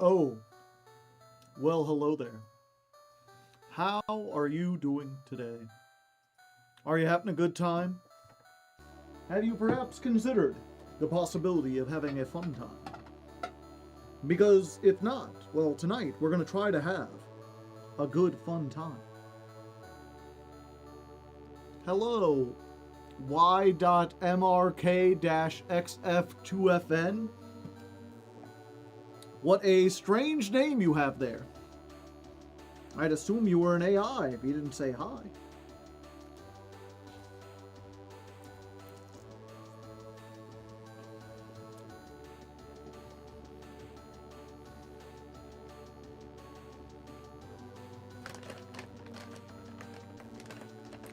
Oh, well, hello there. How are you doing today? Are you having a good time? Have you perhaps considered the possibility of having a fun time? Because if not, well, tonight we're going to try to have a good fun time. Hello, Y.MRK-XF2FN. What a strange name you have there. I'd assume you were an AI if you didn't say hi.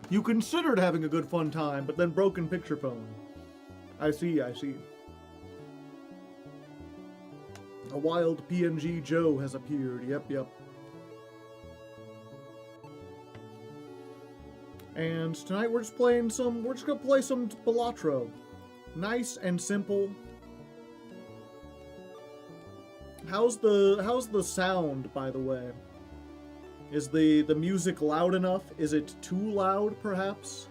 You considered having a good fun time, but then broken picture phone. I see, I see. A wild PNG Joe has appeared. Yep, yep. And tonight we're just gonna play some Balatro. Nice and simple. How's the sound, by the way? Is the music loud enough? Is it too loud, perhaps?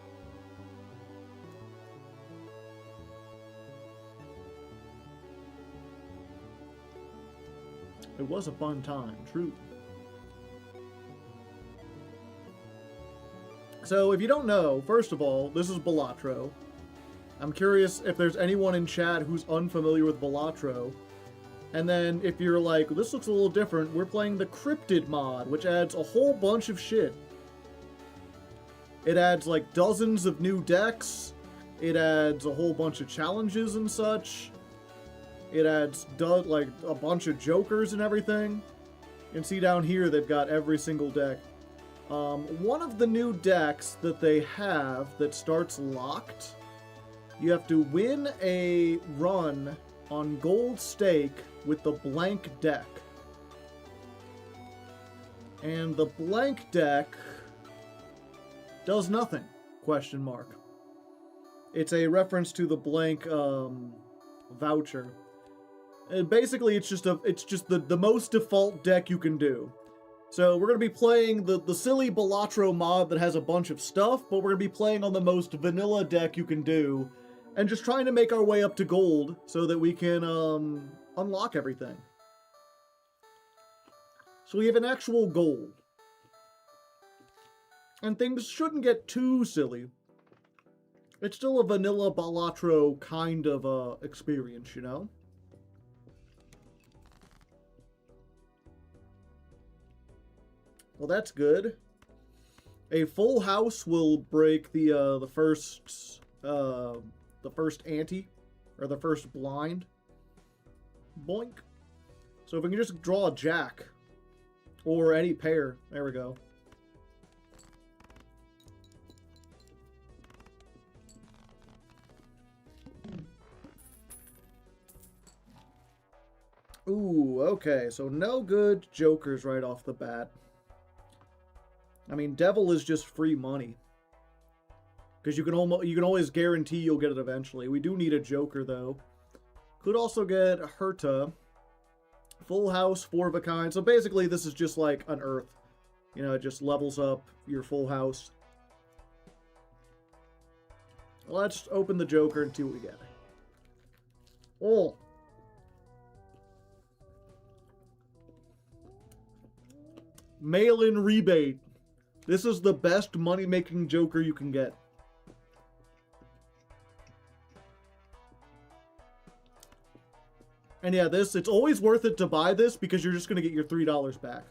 It was a fun time, true. So, if you don't know, first of all, this is Balatro. I'm curious if there's anyone in chat who's unfamiliar with Balatro. And then, if you're like, this looks a little different, we're playing the Cryptid mod, which adds a whole bunch of shit. It adds, like, dozens of new decks. It adds a whole bunch of challenges and such. It adds, like, a bunch of jokers and everything. You can see down here they've got every single deck. One of the new decks that they have that starts locked, you have to win a run on gold stake with the blank deck. And the blank deck does nothing, question mark. It's a reference to the blank voucher. And basically it's just the most default deck you can do. So we're going to be playing the silly Balatro mod that has a bunch of stuff, but we're going to be playing on the most vanilla deck you can do, and just trying to make our way up to gold so that we can unlock everything. So we have an actual goal. And things shouldn't get too silly. It's still a vanilla Balatro kind of experience, you know? Well, that's good. A full house will break the first ante, or the first blind. Boink. So if we can just draw a jack, or any pair, there we go. Ooh, okay, so no good jokers right off the bat. I mean, Devil is just free money. Because you can always guarantee you'll get it eventually. We do need a Joker, though. Could also get Herta. Full House, 4 of a kind. So basically, this is just like an Earth. You know, it just levels up your full house. Let's open the Joker and see what we get. Oh! Mail-in rebate. This is the best money-making Joker you can get. And yeah, it's always worth it to buy this because you're just going to get your $3 back.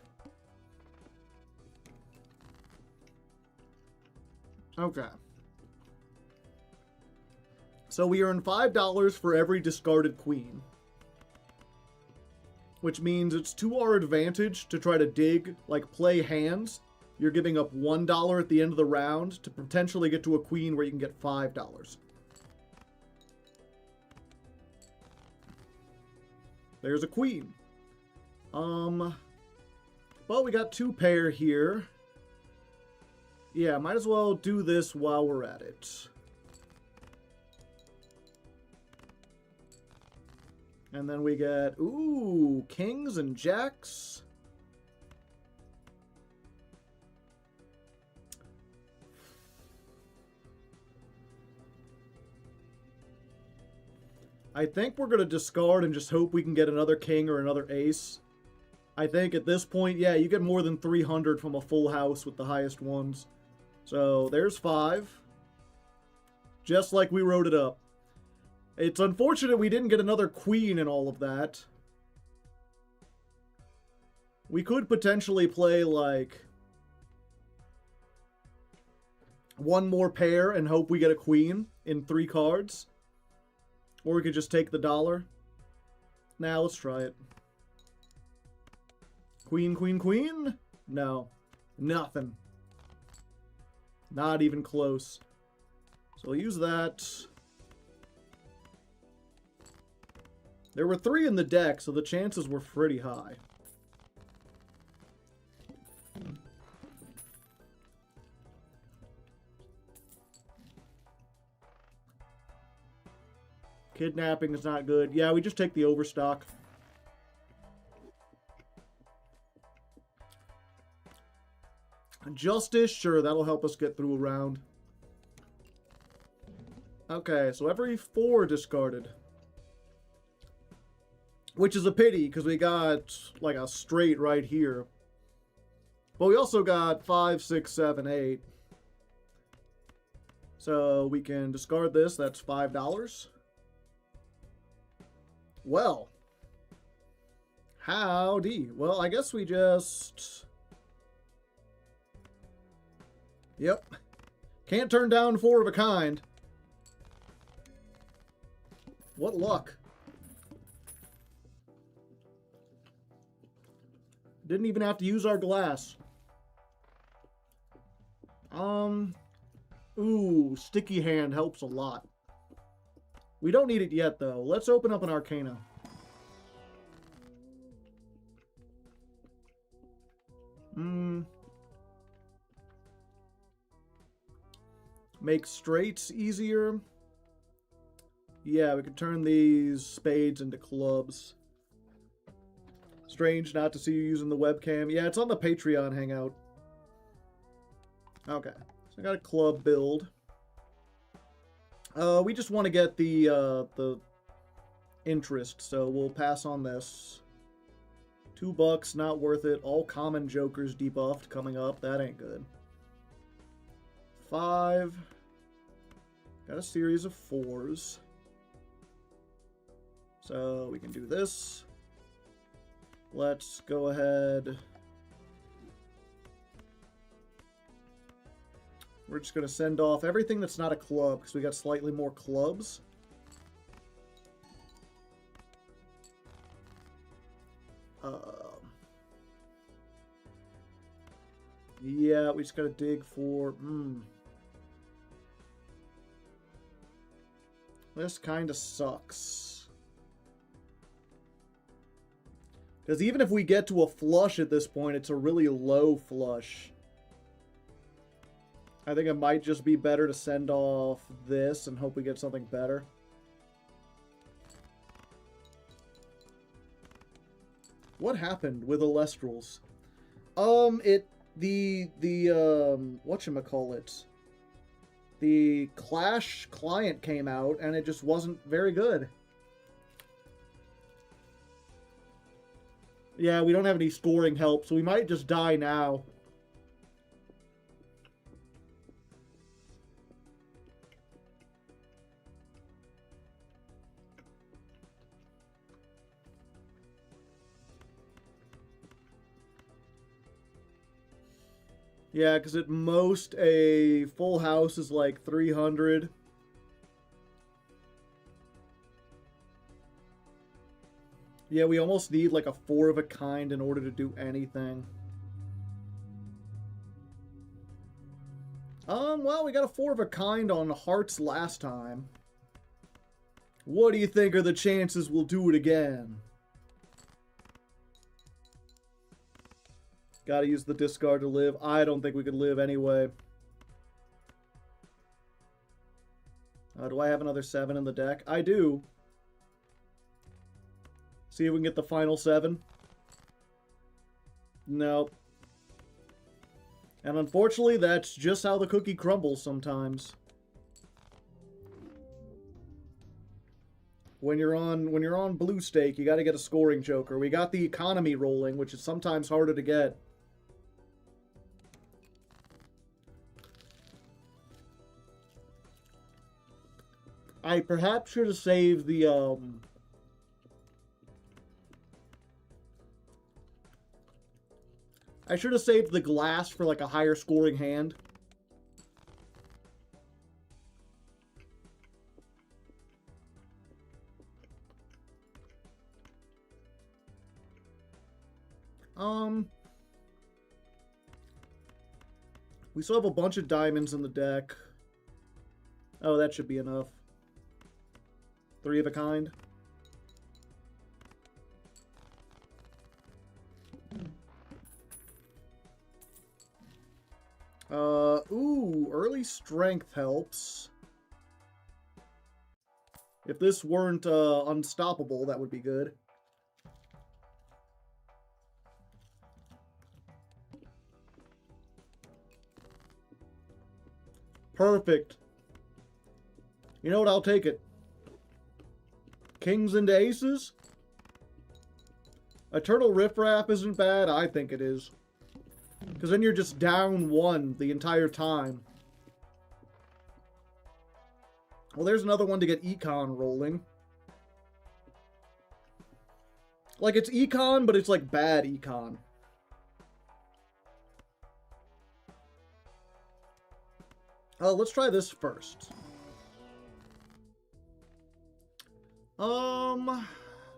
Okay. So we earn $5 for every discarded queen. Which means it's to our advantage to try to dig, like play hands. You're giving up $1 at the end of the round to potentially get to a queen where you can get $5. There's a queen. But we got 2 pair here. Yeah, might as well do this while we're at it. And then we get, ooh, kings and jacks. I think we're going to discard and just hope we can get another king or another ace. I think at this point, yeah, you get more than 300 from a full house with the highest ones. So there's 5. Just like we wrote it up. It's unfortunate we didn't get another queen in all of that. We could potentially play, like, one more pair and hope we get a queen in 3 cards. Or we could just take the dollar. Now let's try it. Queen, queen, queen? No. Nothing. Not even close. So we'll use that. There were 3 in the deck, so the chances were pretty high. Kidnapping is not good. Yeah, we just take the overstock. Justice, sure, that'll help us get through a round. Okay, so every 4 discarded. Which is a pity, because we got, like, a straight right here. But we also got 5, 6, 7, 8. So we can discard this. That's $5. Well. Howdy. Well, I guess we just... Yep. Can't turn down 4 of a kind. What luck. Didn't even have to use our glass. Ooh, sticky hand helps a lot. We don't need it yet, though. Let's open up an Arcana. Make straights easier. Yeah, we could turn these spades into clubs. Strange not to see you using the webcam. Yeah, it's on the Patreon hangout. Okay, so I got a club build. We just want to get the interest, so we'll pass on this. $2, not worth it. All common jokers debuffed coming up. That ain't good. 5. Got a series of 4s. So we can do this. Let's go ahead. We're just going to send off everything that's not a club, because we got slightly more clubs. Yeah, we just got to dig for... This kind of sucks. Because even if we get to a flush at this point, it's a really low flush. I think it might just be better to send off this and hope we get something better. What happened with Alestrals? Whatchamacallit? The Clash client came out and it just wasn't very good. Yeah, we don't have any scoring help, so we might just die now. Yeah, because at most a full house is like 300. Yeah, we almost need like a 4 of a kind in order to do anything. Well, we got a 4 of a kind on hearts last time. What do you think are the chances we'll do it again? Gotta use the discard to live. I don't think we could live anyway. Do I have another 7 in the deck? I do. See if we can get the final 7. Nope. And unfortunately, that's just how the cookie crumbles sometimes. When you're on blue stake, you got to get a scoring joker. We got the economy rolling, which is sometimes harder to get. I perhaps should have saved the I should have saved the glass for like a higher scoring hand. We still have a bunch of diamonds in the deck. Oh, that should be enough. 3 of a kind. Ooh, early strength helps. If this weren't unstoppable, that would be good. Perfect. You know what? I'll take it. Kings into aces? Eternal Riffraff isn't bad. I think it is. Because then you're just down 1 the entire time. Well, there's another one to get econ rolling. Like, it's econ, but it's like bad econ. Let's try this first.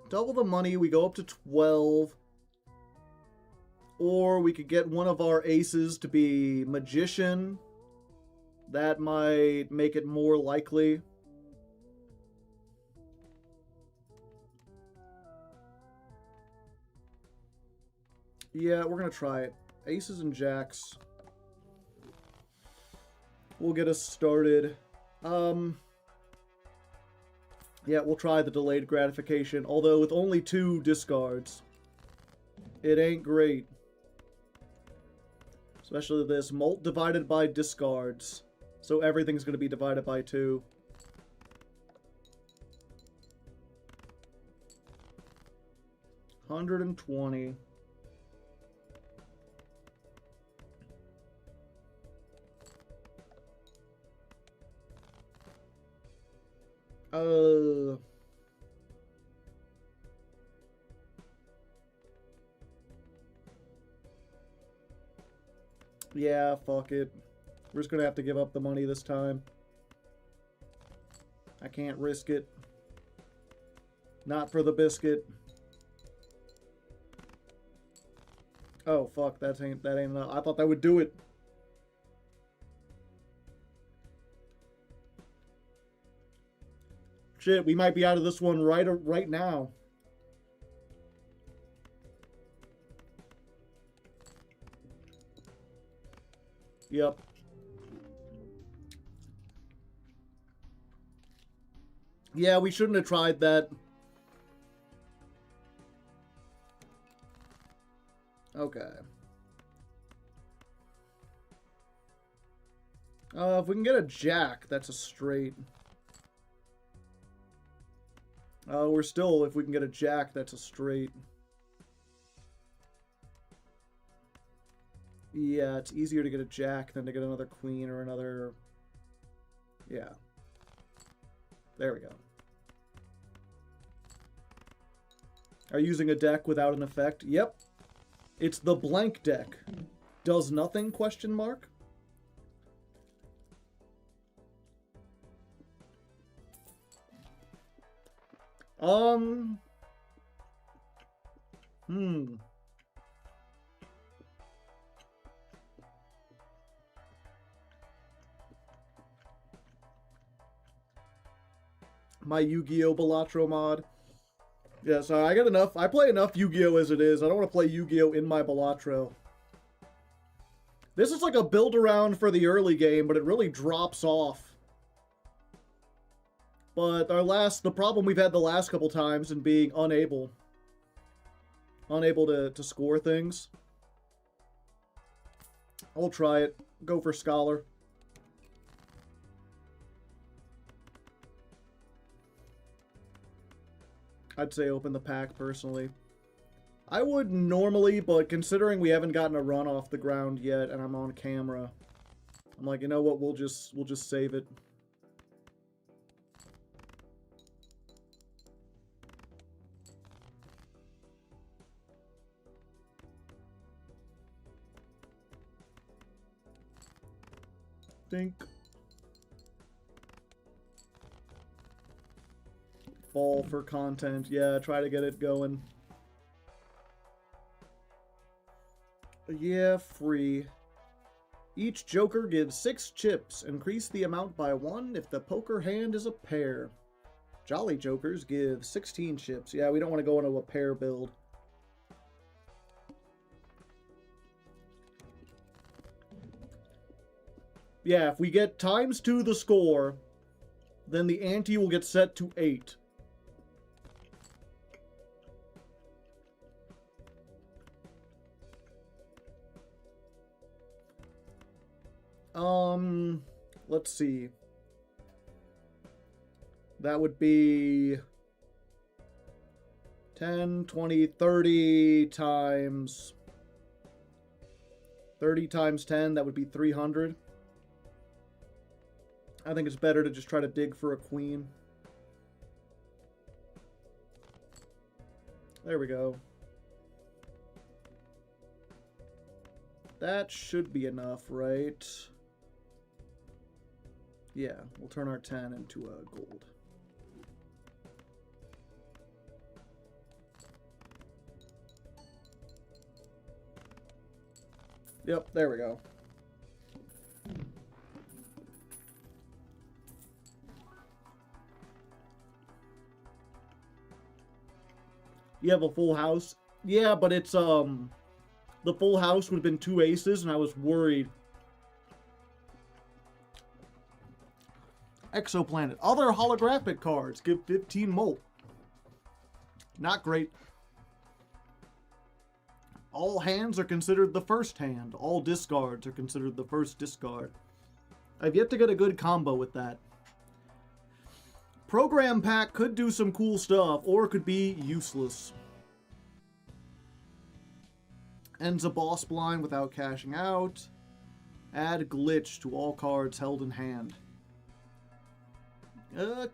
Double the money, we go up to 12. Or we could get one of our aces to be Magician. That might make it more likely. Yeah, we're gonna try it. Aces and jacks will get us started. Yeah, we'll try the delayed gratification, although with only 2 discards, it ain't great. Especially this mult divided by discards. So everything's going to be divided by 2. $120. Yeah, fuck it. We're just gonna have to give up the money this time. I can't risk it. Not for the biscuit. Oh fuck, that ain't enough. I thought that would do it. Shit, we might be out of this one right now. Yep. Yeah, we shouldn't have tried that. Okay. If we can get a jack, that's a straight. We're still, if we can get a jack, that's a straight. Yeah, it's easier to get a jack than to get another queen or another... Yeah. There we go. Are you using a deck without an effect? Yep. It's the blank deck. Does nothing, question mark? My Yu-Gi-Oh! Balatro mod. Yeah, so I got enough. I play enough Yu-Gi-Oh! As it is. I don't want to play Yu-Gi-Oh! In my Balatro. This is like a build-around for the early game, but it really drops off. But the problem we've had the last couple times in being unable. unable to score things. I'll try it. Go for Scholar. I'd say open the pack, personally. I would normally, but considering we haven't gotten a run off the ground yet and I'm on camera, I'm like, you know what, we'll just save it. Think. Fall for content. Yeah, try to get it going. Yeah, free. Each joker gives 6 chips. Increase the amount by 1 if the poker hand is a pair. Jolly jokers give 16 chips. Yeah, we don't want to go into a pair build. Yeah, if we get ×2 the score, then the ante will get set to 8. Let's see. That would be 10, 20, 30 times 30 times 10, that would be 300. I think it's better to just try to dig for a queen. There we go. That should be enough, right? Yeah, we'll turn our 10 into a gold. Yep, there we go. You have a full house? Yeah, but it's, the full house would have been 2 aces, and I was worried. Exoplanet. Other holographic cards give 15 molt. Not great. All hands are considered the first hand. All discards are considered the first discard. I've yet to get a good combo with that. Program pack could do some cool stuff, or it could be useless. Ends a boss blind without cashing out. Add glitch to all cards held in hand.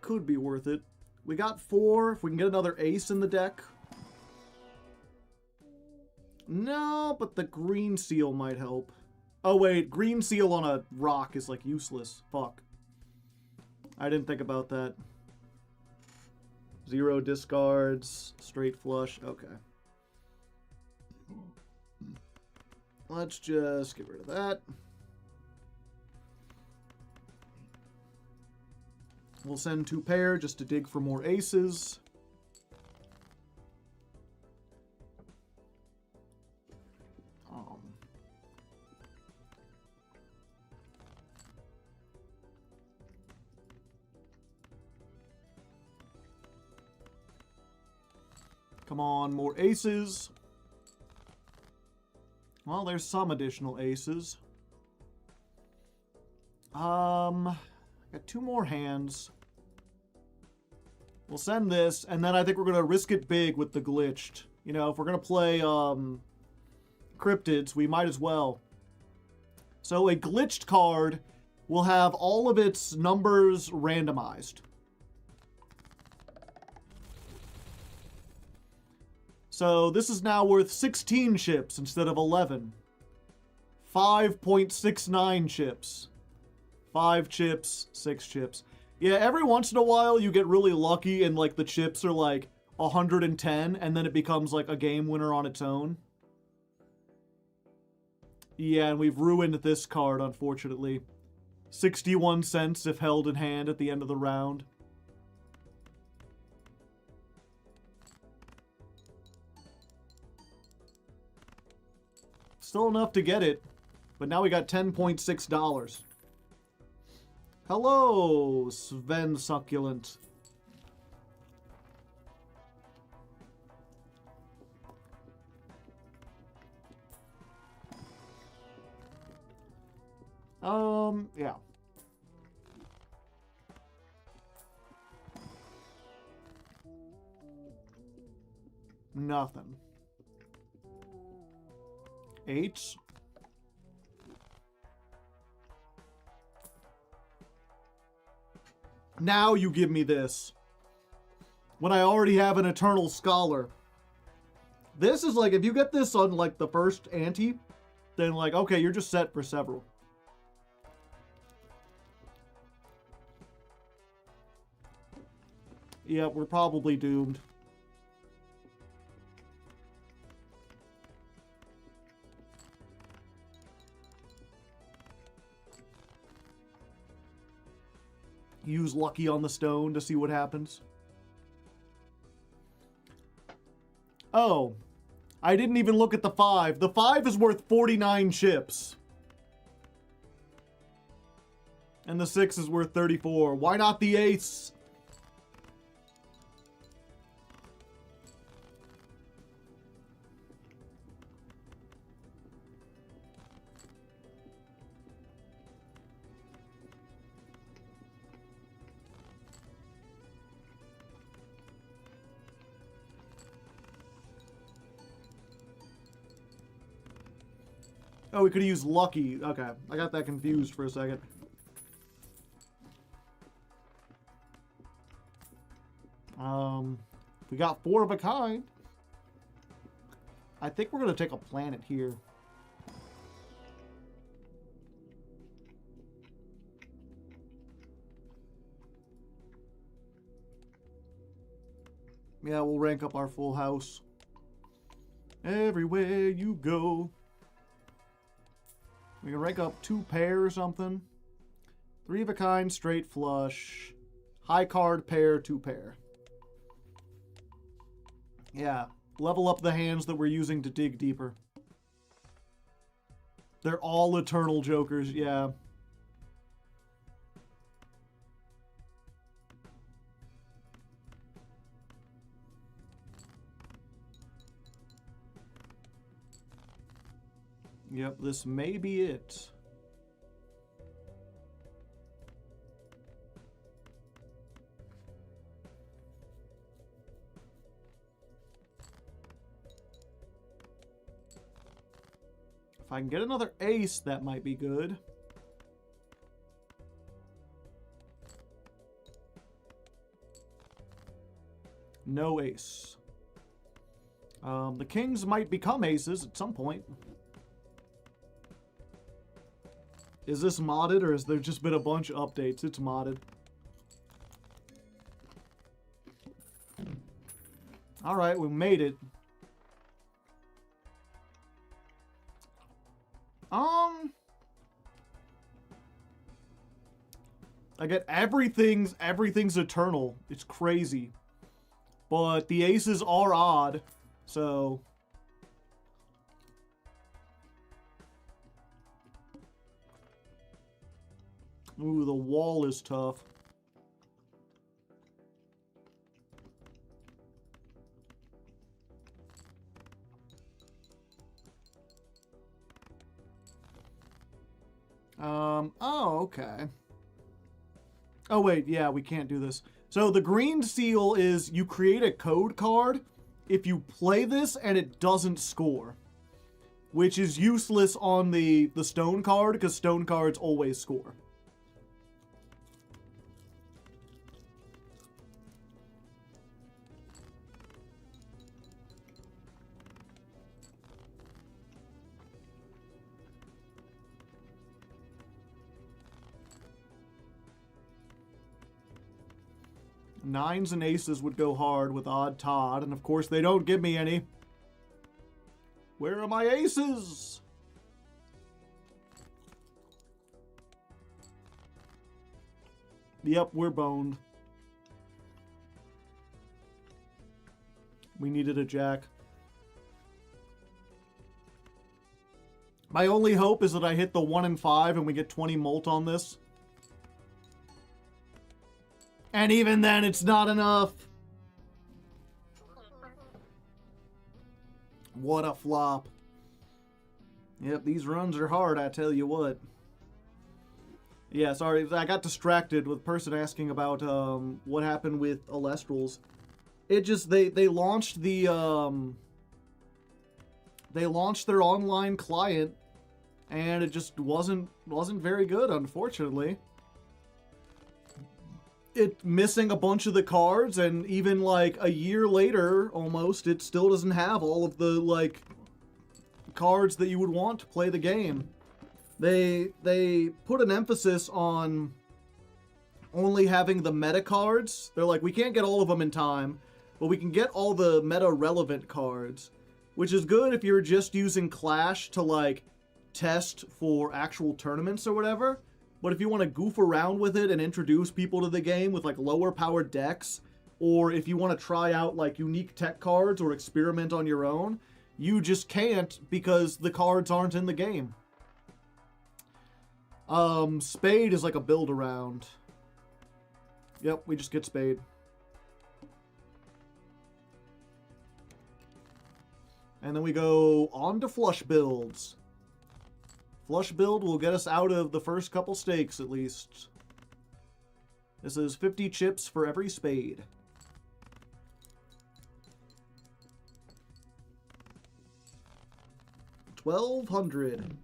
Could be worth it. We got 4. If we can get another ace in the deck. No, but the green seal might help. Oh wait, green seal on a rock is like useless. Fuck. I didn't think about that. 0 discards, straight flush, okay. Let's just get rid of that. We'll send 2 pair just to dig for more aces. Come on, more aces. Well, there's some additional aces. Got 2 more hands. We'll send this, and then I think we're going to risk it big with the glitched. You know, if we're going to play cryptids, we might as well. So a glitched card will have all of its numbers randomized. So this is now worth 16 chips instead of 11. 5.69 chips. 5 chips, 6 chips. Yeah, every once in a while you get really lucky and like the chips are like 110 and then it becomes like a game winner on its own. Yeah, and we've ruined this card, unfortunately. 61 cents if held in hand at the end of the round. Still enough to get it, but now we got $10.6. Hello, Sven Succulent. Yeah. Nothing. 8. Now you give me this. When I already have an Eternal Scholar. This is like, if you get this on like the first ante, then like, okay, you're just set for several. Yeah, we're probably doomed. Use Lucky on the stone to see what happens. Oh, I didn't even look at the 5. The 5 is worth 49 chips. And the 6 is worth 34. Why not the ace? Oh, we could have used Lucky. Okay, I got that confused for a second. We got 4 of a kind. I think we're going to take a planet here. Yeah, we'll rank up our full house. Everywhere you go. We can rank up 2 pair or something. 3 of a kind, straight flush. High card pair, 2 pair. Yeah, level up the hands that we're using to dig deeper. They're all eternal jokers, yeah. Yep, this may be it. If I can get another ace, that might be good. No ace. The kings might become aces at some point. Is this modded, or has there just been a bunch of updates? It's modded. Alright, we made it. I get everything's eternal. It's crazy. But the aces are odd, so... Ooh, the wall is tough. Oh, okay. Oh, wait, yeah, we can't do this. So the green seal is you create a code card if you play this and it doesn't score. Which is useless on the stone card, because stone cards always score. Nines and aces would go hard with Odd Todd, and of course they don't give me any. Where are my aces? Yep, we're boned. We needed a jack. My only hope is that I hit the 1 and 5 and we get 20 molt on this. And even then, it's not enough. What a flop. Yep, these runs are hard, I tell you what. Yeah, sorry, I got distracted with a person asking about what happened with Alestrals. It just they launched they launched their online client, and it just wasn't very good, unfortunately. It missing a bunch of the cards, and even like a year later almost, it still doesn't have all of the like cards that you would want to play the game. They put an emphasis on only having the meta cards. They're like, we can't get all of them in time, but we can get all the meta relevant cards, which is good if you're just using Clash to like test for actual tournaments or whatever. But if you want to goof around with it and introduce people to the game with like lower powered decks, or if you want to try out like unique tech cards or experiment on your own, you just can't because the cards aren't in the game. Spade is like a build around. Yep, we just get Spade. And then we go on to flush builds. Flush build will get us out of the first couple stakes, at least. This is 50 chips for every spade. $1,200.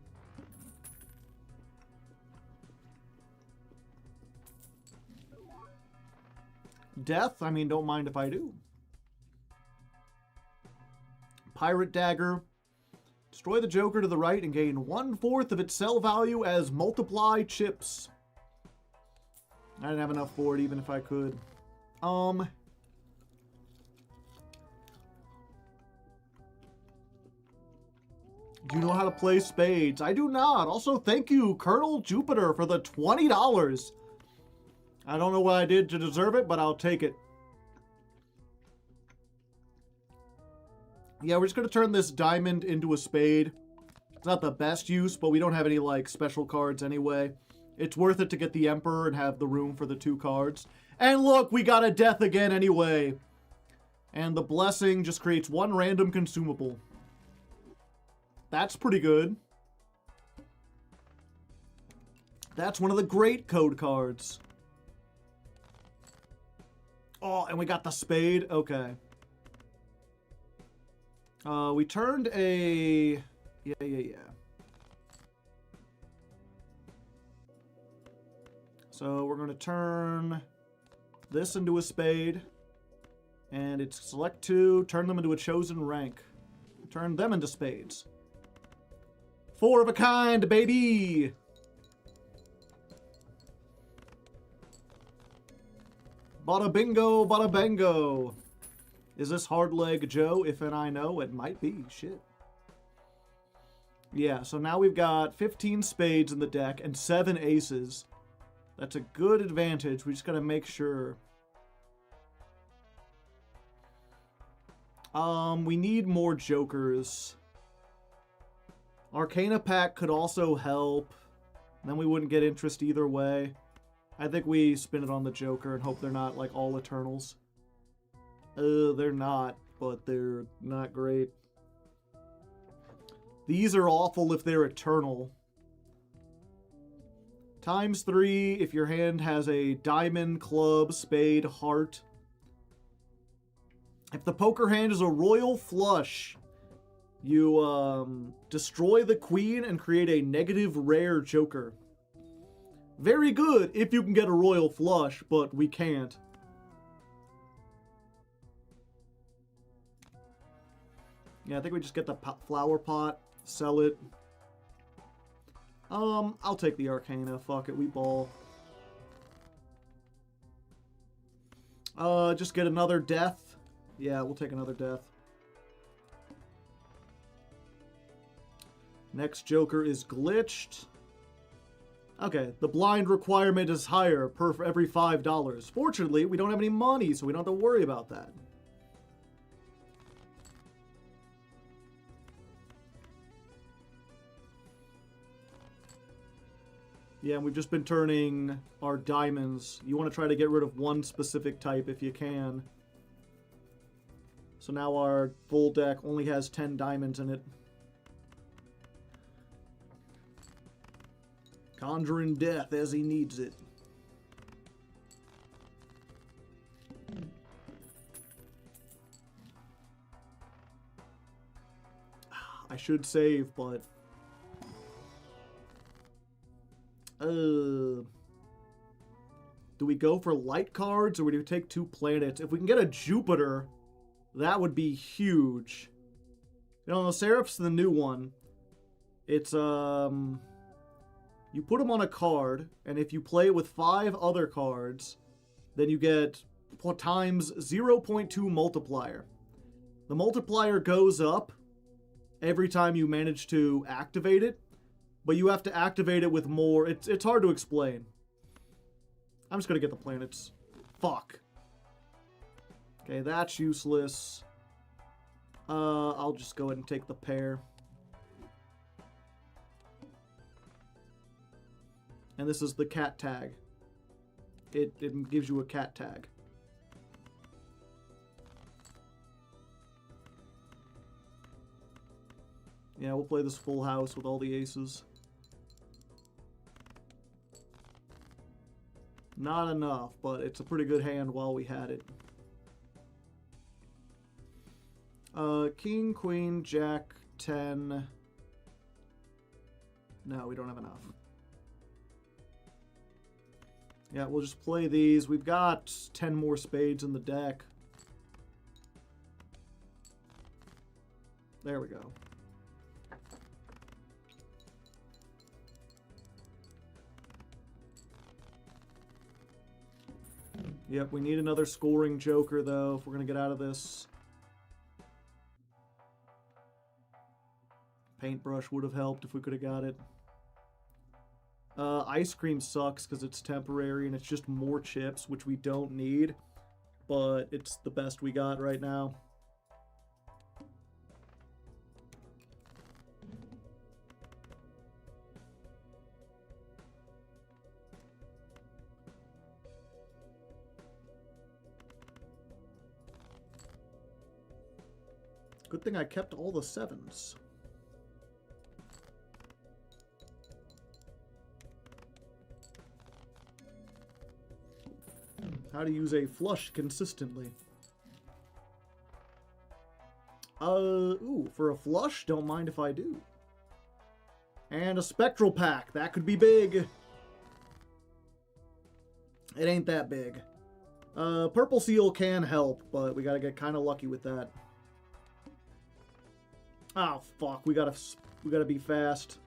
Death, I mean, don't mind if I do. Pirate Dagger. Destroy the Joker to the right and gain 1/4 of its sell value as multiply chips. I didn't have enough for it, even if I could. Do you know how to play spades? I do not. Also, thank you, Colonel Jupiter, for the $20. I don't know what I did to deserve it, but I'll take it. Yeah, we're just going to turn this diamond into a spade. It's not the best use, but we don't have any, like, special cards anyway. It's worth it to get the Emperor and have the room for the 2 cards. And look, we got a death again anyway. And the Blessing just creates 1 random consumable. That's pretty good. That's one of the great code cards. Oh, and we got the spade. Okay. We turned a... Yeah. So we're going to turn this into a spade. And it's select 2, turn them into a chosen rank. Turn them into spades. 4 of a kind, baby! Bada bingo, bada bango. Is this Hardleg Joe? If and I know, it might be. Shit. Yeah, so now we've got 15 spades in the deck and 7 aces. That's a good advantage. We just gotta make sure. We need more jokers. Arcana pack could also help. Then we wouldn't get interest either way. I think we spin it on the Joker and hope they're not, like, all Eternals. They're not, but they're not great. These are awful if they're Eternal. ×3 if your hand has a diamond, club, spade, heart. If the poker hand is a royal flush, you destroy the queen and create a negative rare Joker. Very good if you can get a royal flush, but we can't. Yeah, I think we just get the flower pot, sell it. I'll take the Arcana. Fuck it, we ball. Just get another death. Yeah, we'll take another death. Next Joker is glitched. Okay, the blind requirement is higher per every $5. Fortunately, we don't have any money, so we don't have to worry about that. Yeah, and we've just been turning our diamonds. You want to try to get rid of one specific type if you can. So now our full deck only has 10 diamonds in it. Conjuring death as he needs it. I should save, but... Do we go for light cards, or do we take 2 planets? If we can get a Jupiter, that would be huge. You know, Seraph's the new one. It's, you put them on a card, and if you play it with 5 other cards, then you get times 0.2 multiplier. The multiplier goes up every time you manage to activate it, but you have to activate it with more. It's hard to explain. I'm just gonna get the planets. Fuck. Okay, that's useless. I'll just go ahead and take the pair. And this is the cat tag. It gives you a cat tag. Yeah, we'll play this full house with all the aces. Not enough, but it's a pretty good hand while we had it. King, queen, jack, 10. No, we don't have enough. Yeah, we'll just play these. We've got 10 more spades in the deck. There we go. Yep, we need another scoring joker, though, if we're going to get out of this. Paintbrush would have helped if we could have got it. Ice cream sucks because it's temporary and it's just more chips, which we don't need. But it's the best we got right now. Good thing I kept all the 7s. How to use a flush consistently. Ooh, for a flush, don't mind if I do. And a spectral pack, that could be big. It ain't that big. Purple seal can help, but we gotta get kind of lucky with that. Oh fuck, we gotta be fast.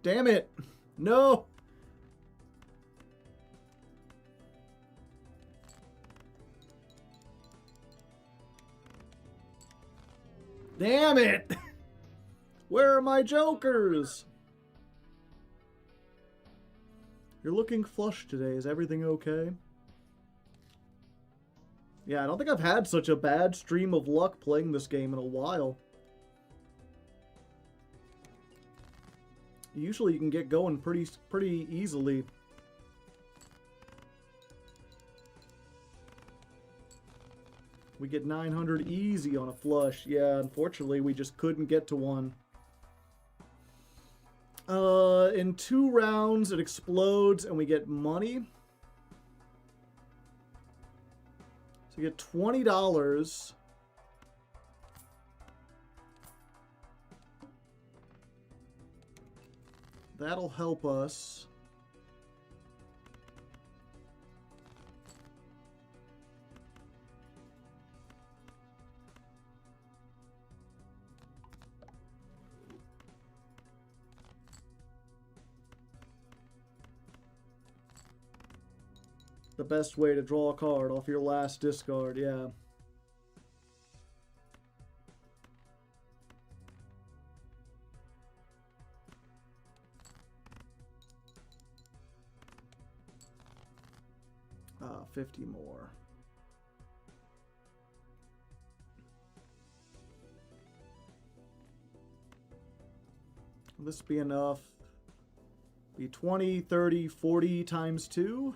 Damn it! No! Damn it! Where are my jokers? You're looking flush today. Is everything okay? Yeah, I don't think I've had such a bad stream of luck playing this game in a while. Usually you can get going pretty easily. We get 900 easy on a flush. Yeah, unfortunately we just couldn't get to one. In 2 rounds it explodes and we get money. So we get $20. That'll help us. The best way to draw a card off your last discard, yeah. $50 more. Will this be enough? Be 20, 30, 40 times 2?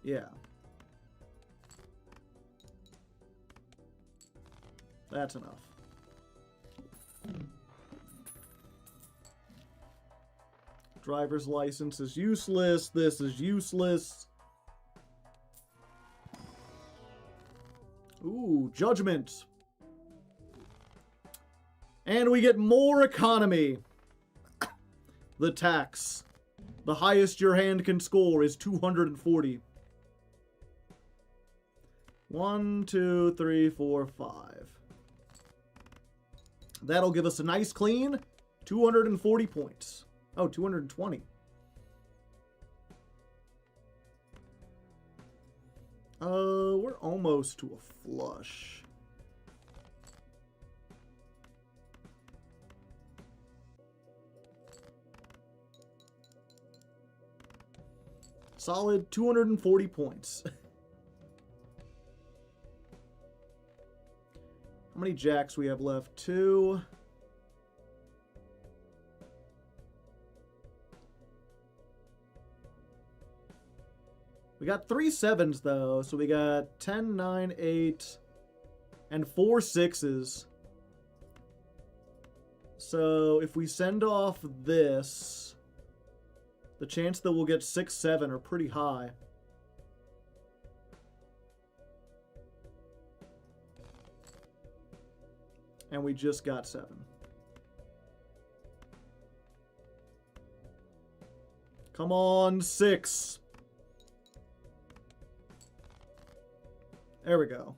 Yeah. That's enough. Driver's license is useless. This is useless. Ooh, judgment. And we get more economy. The tax. The highest your hand can score is 240. 1, 2, 3, 4, 5. That'll give us a nice clean 240 points. Oh, 220. We're almost to a flush. Solid 240 points. How many jacks we have left? 2. We got 3 7s though, so we got 10, 9, 8, and 4 6s. So if we send off this, the chance that we'll get 6 7 are pretty high. And we just got 7. Come on, 6. There we go.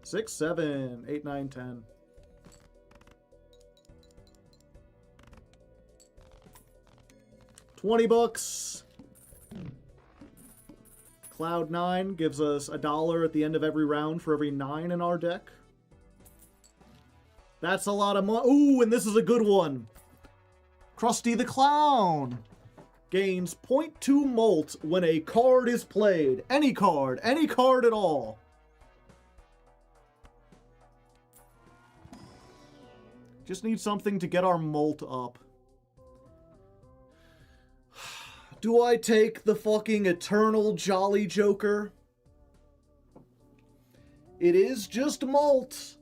6, 7, 8, 9, 10. $20. Cloud 9 gives us $1 at the end of every round for every 9 in our deck. That's a lot of money. Ooh, and this is a good one. Krusty the Clown gains 0.2 molt when a card is played. Any card at all. Just need something to get our molt up. Do I take the fucking Eternal Jolly Joker? It is just molt.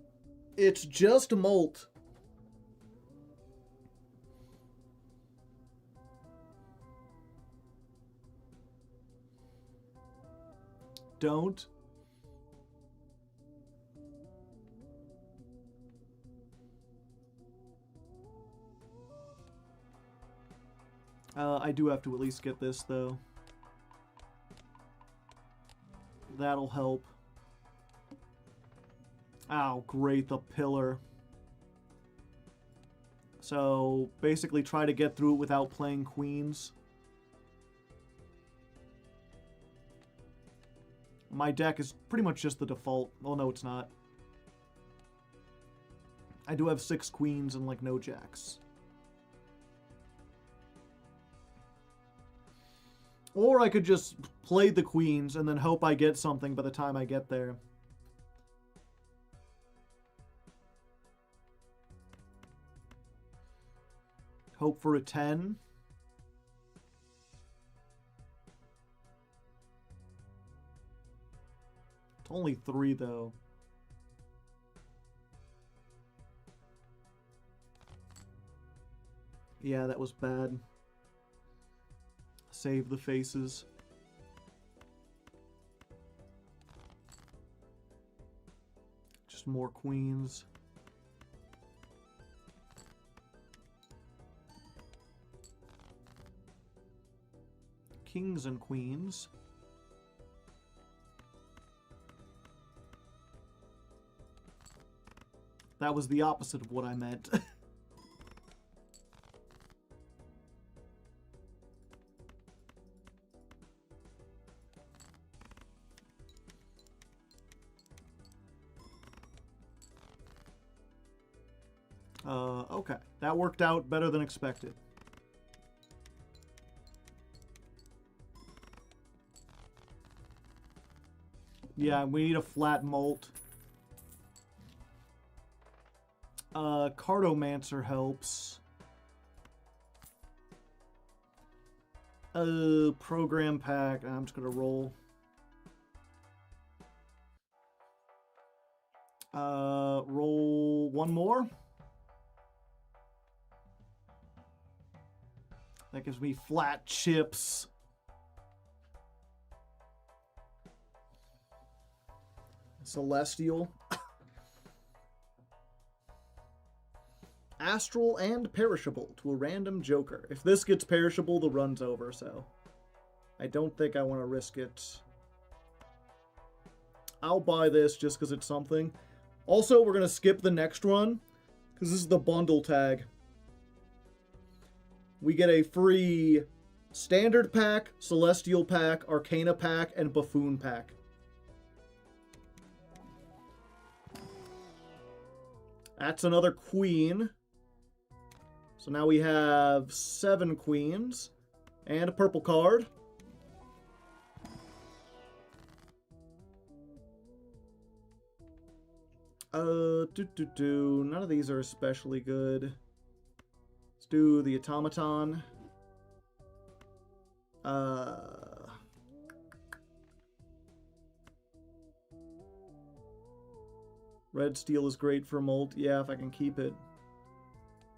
It's just molt. Don't. I do have to at least get this, though. That'll help. Ow, great, the pillar. So, basically try to get through it without playing queens. My deck is pretty much just the default. Oh, no, it's not. I do have 6 queens and, like, no jacks. Or I could just play the queens and then hope I get something by the time I get there. Hope for a 10. It's only 3, though. Yeah, that was bad. Save the faces. Just more queens. Kings and queens. That was the opposite of what I meant. Okay. That worked out better than expected. Yeah, we need a flat molt. Cartomancer helps. Program pack. I'm just gonna roll. Roll one more. That gives me flat chips. Celestial. Astral and perishable to a random joker. If this gets perishable, the run's over, so I don't think I want to risk it. I'll buy this just because it's something. Also, we're going to skip the next run because this is the bundle tag. We get a free standard pack, celestial pack, arcana pack, and buffoon pack. That's another queen. So now we have 7 queens and a purple card. None of these are especially good. Let's do the automaton. Red steel is great for molt. Yeah, if I can keep it.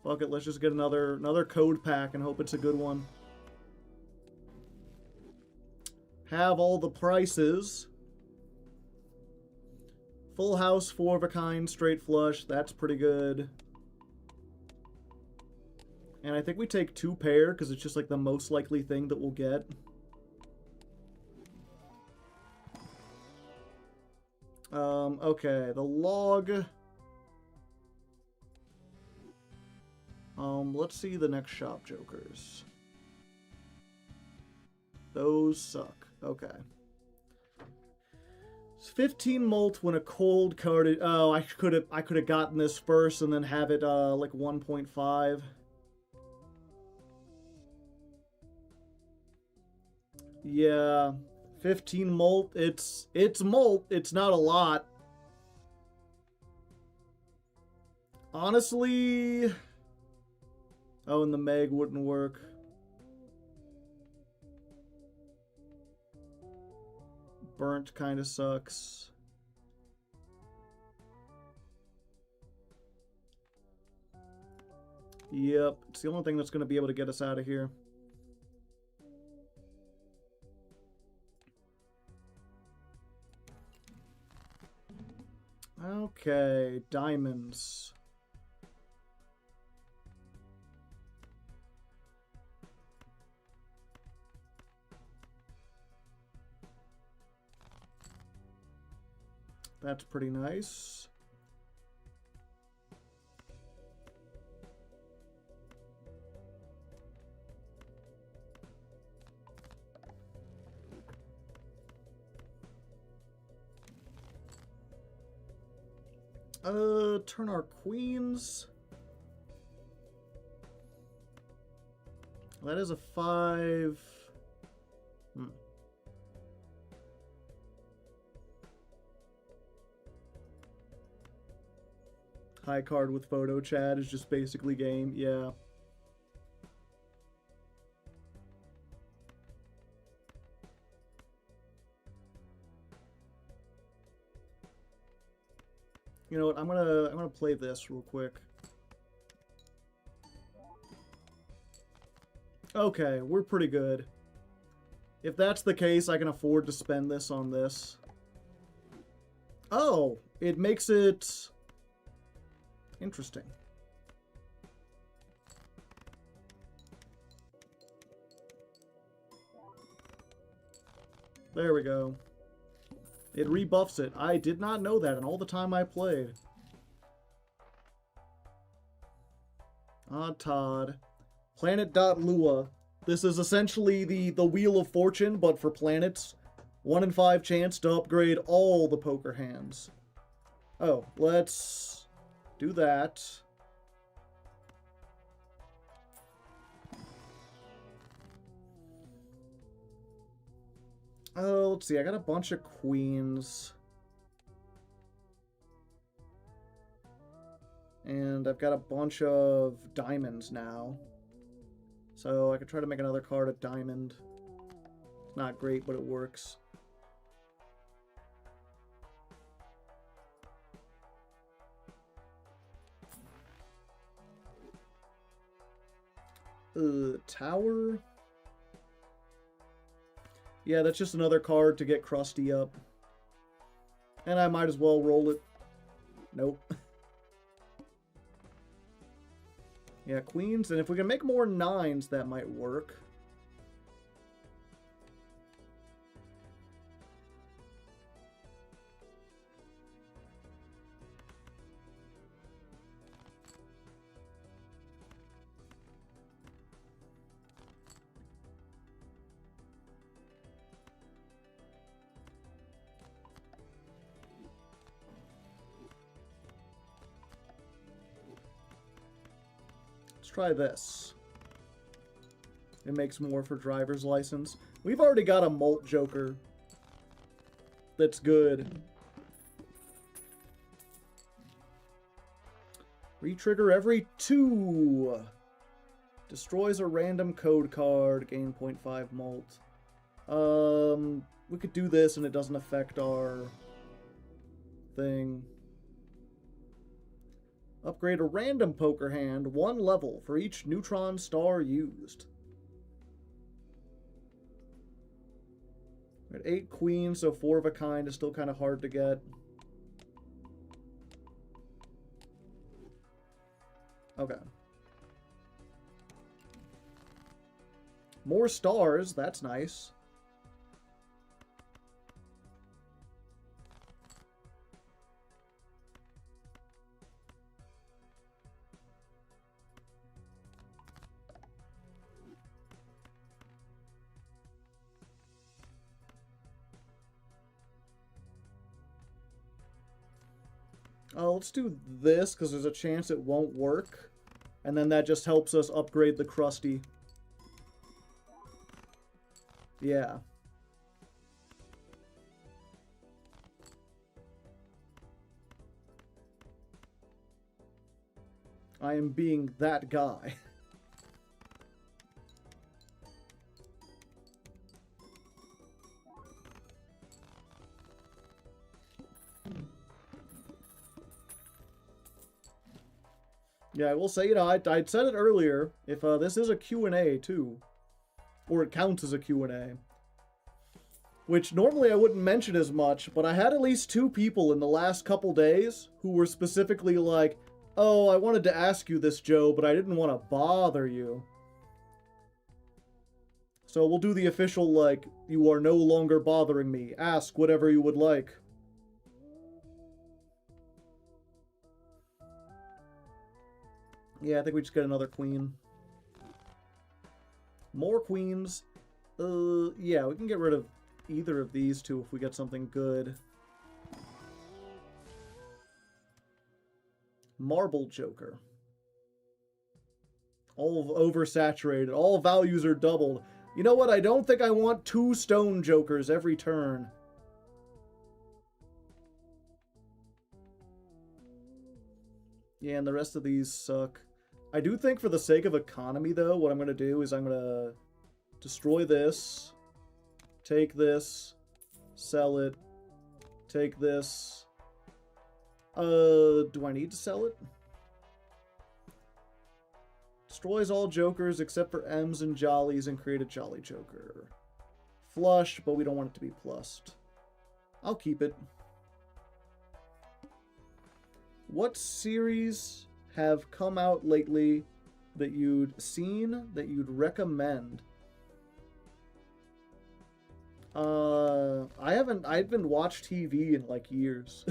Fuck it, let's just get another code pack and hope it's a good one. Have all the prices. Full house, 4 of a kind, straight flush. That's pretty good. And I think we take 2 pair because it's just like the most likely thing that we'll get. Okay, the log. Let's see the next shop jokers. Those suck. Okay. It's 15 molt when a cold card. Oh, I could have gotten this first and then have it like 1.5. Yeah, 15 molt. It's molt. It's not a lot. Honestly. Oh, and the Meg wouldn't work. Burnt kind of sucks. Yep, it's the only thing that's going to be able to get us out of here. Okay, diamonds. That's pretty nice. Turn our queens. That is a 5. High card with photo chat is just basically game. Yeah. You know what? I'm gonna play this real quick. Okay, we're pretty good. If that's the case, I can afford to spend this on this. Oh, it makes it interesting. There we go. It rebuffs it. I did not know that in all the time I played. Todd. Planet.lua. This is essentially the Wheel of Fortune, but for planets. 1 in 5 chance to upgrade all the poker hands. Oh, let's do that. Oh, let's see. I got a bunch of queens. And I've got a bunch of diamonds now. So I could try to make another card a diamond. It's not great, but it works. Tower. Yeah, that's just another card to get Krusty up. And I might as well roll it. Nope. Yeah, queens. And if we can make more nines, that might work. Let's try this. It makes more for driver's license. We've already got a Molt Joker. That's good. Retrigger every 2. Destroys a random code card. Gain 0.5 Molt. We could do this and it doesn't affect our thing. Upgrade a random poker hand 1 level for each neutron star used. We're at 8 queens, so 4 of a kind is still kind of hard to get. Okay. More stars, that's nice. Let's do this, because there's a chance it won't work. And then that just helps us upgrade the Krusty. Yeah. I am being that guy. Yeah, I will say, you know, I'd said it earlier, if this is a Q&A too, or it counts as a Q&A, which normally I wouldn't mention as much, but I had at least 2 people in the last couple days who were specifically like, oh, I wanted to ask you this, Joe, but I didn't want to bother you. So we'll do the official, like, you are no longer bothering me. Ask whatever you would like. Yeah, I think we just get another queen. More queens. Yeah, we can get rid of either of these 2 if we get something good. Marble Joker. All oversaturated. All values are doubled. You know what? I don't think I want 2 stone jokers every turn. Yeah, and the rest of these suck. I do think for the sake of economy, though, what I'm going to do is I'm going to destroy this, take this, sell it, take this. Do I need to sell it? Destroys all jokers except for M's and Jollies and create a Jolly Joker. Flush, but we don't want it to be plussed. I'll keep it. What series have come out lately that you'd seen, that you'd recommend? I haven't watched TV in like years.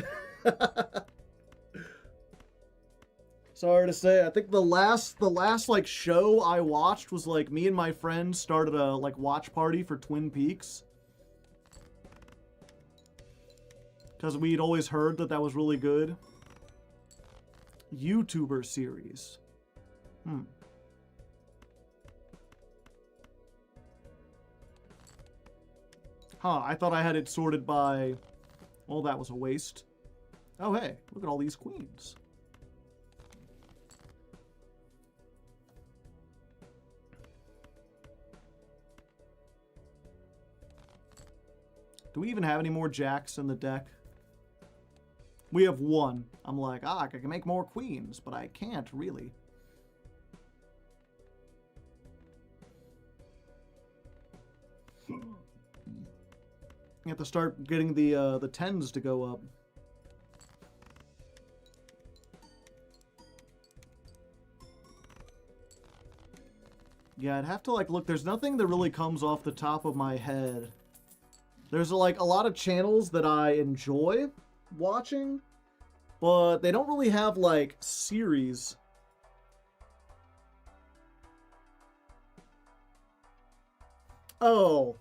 Sorry to say, I think the last like show I watched was like me and my friends started a like watch party for Twin Peaks. Because we'd always heard that was really good. YouTuber series. Huh, I thought I had it sorted by... Well, that was a waste. Oh, hey, look at all these queens. Do we even have any more jacks in the deck? We have one. I'm like, I can make more queens, but I can't really. You have to start getting the tens to go up. Yeah, I'd have to like look. There's nothing that really comes off the top of my head. There's like a lot of channels that I enjoy watching, but they don't really have like series. Oh.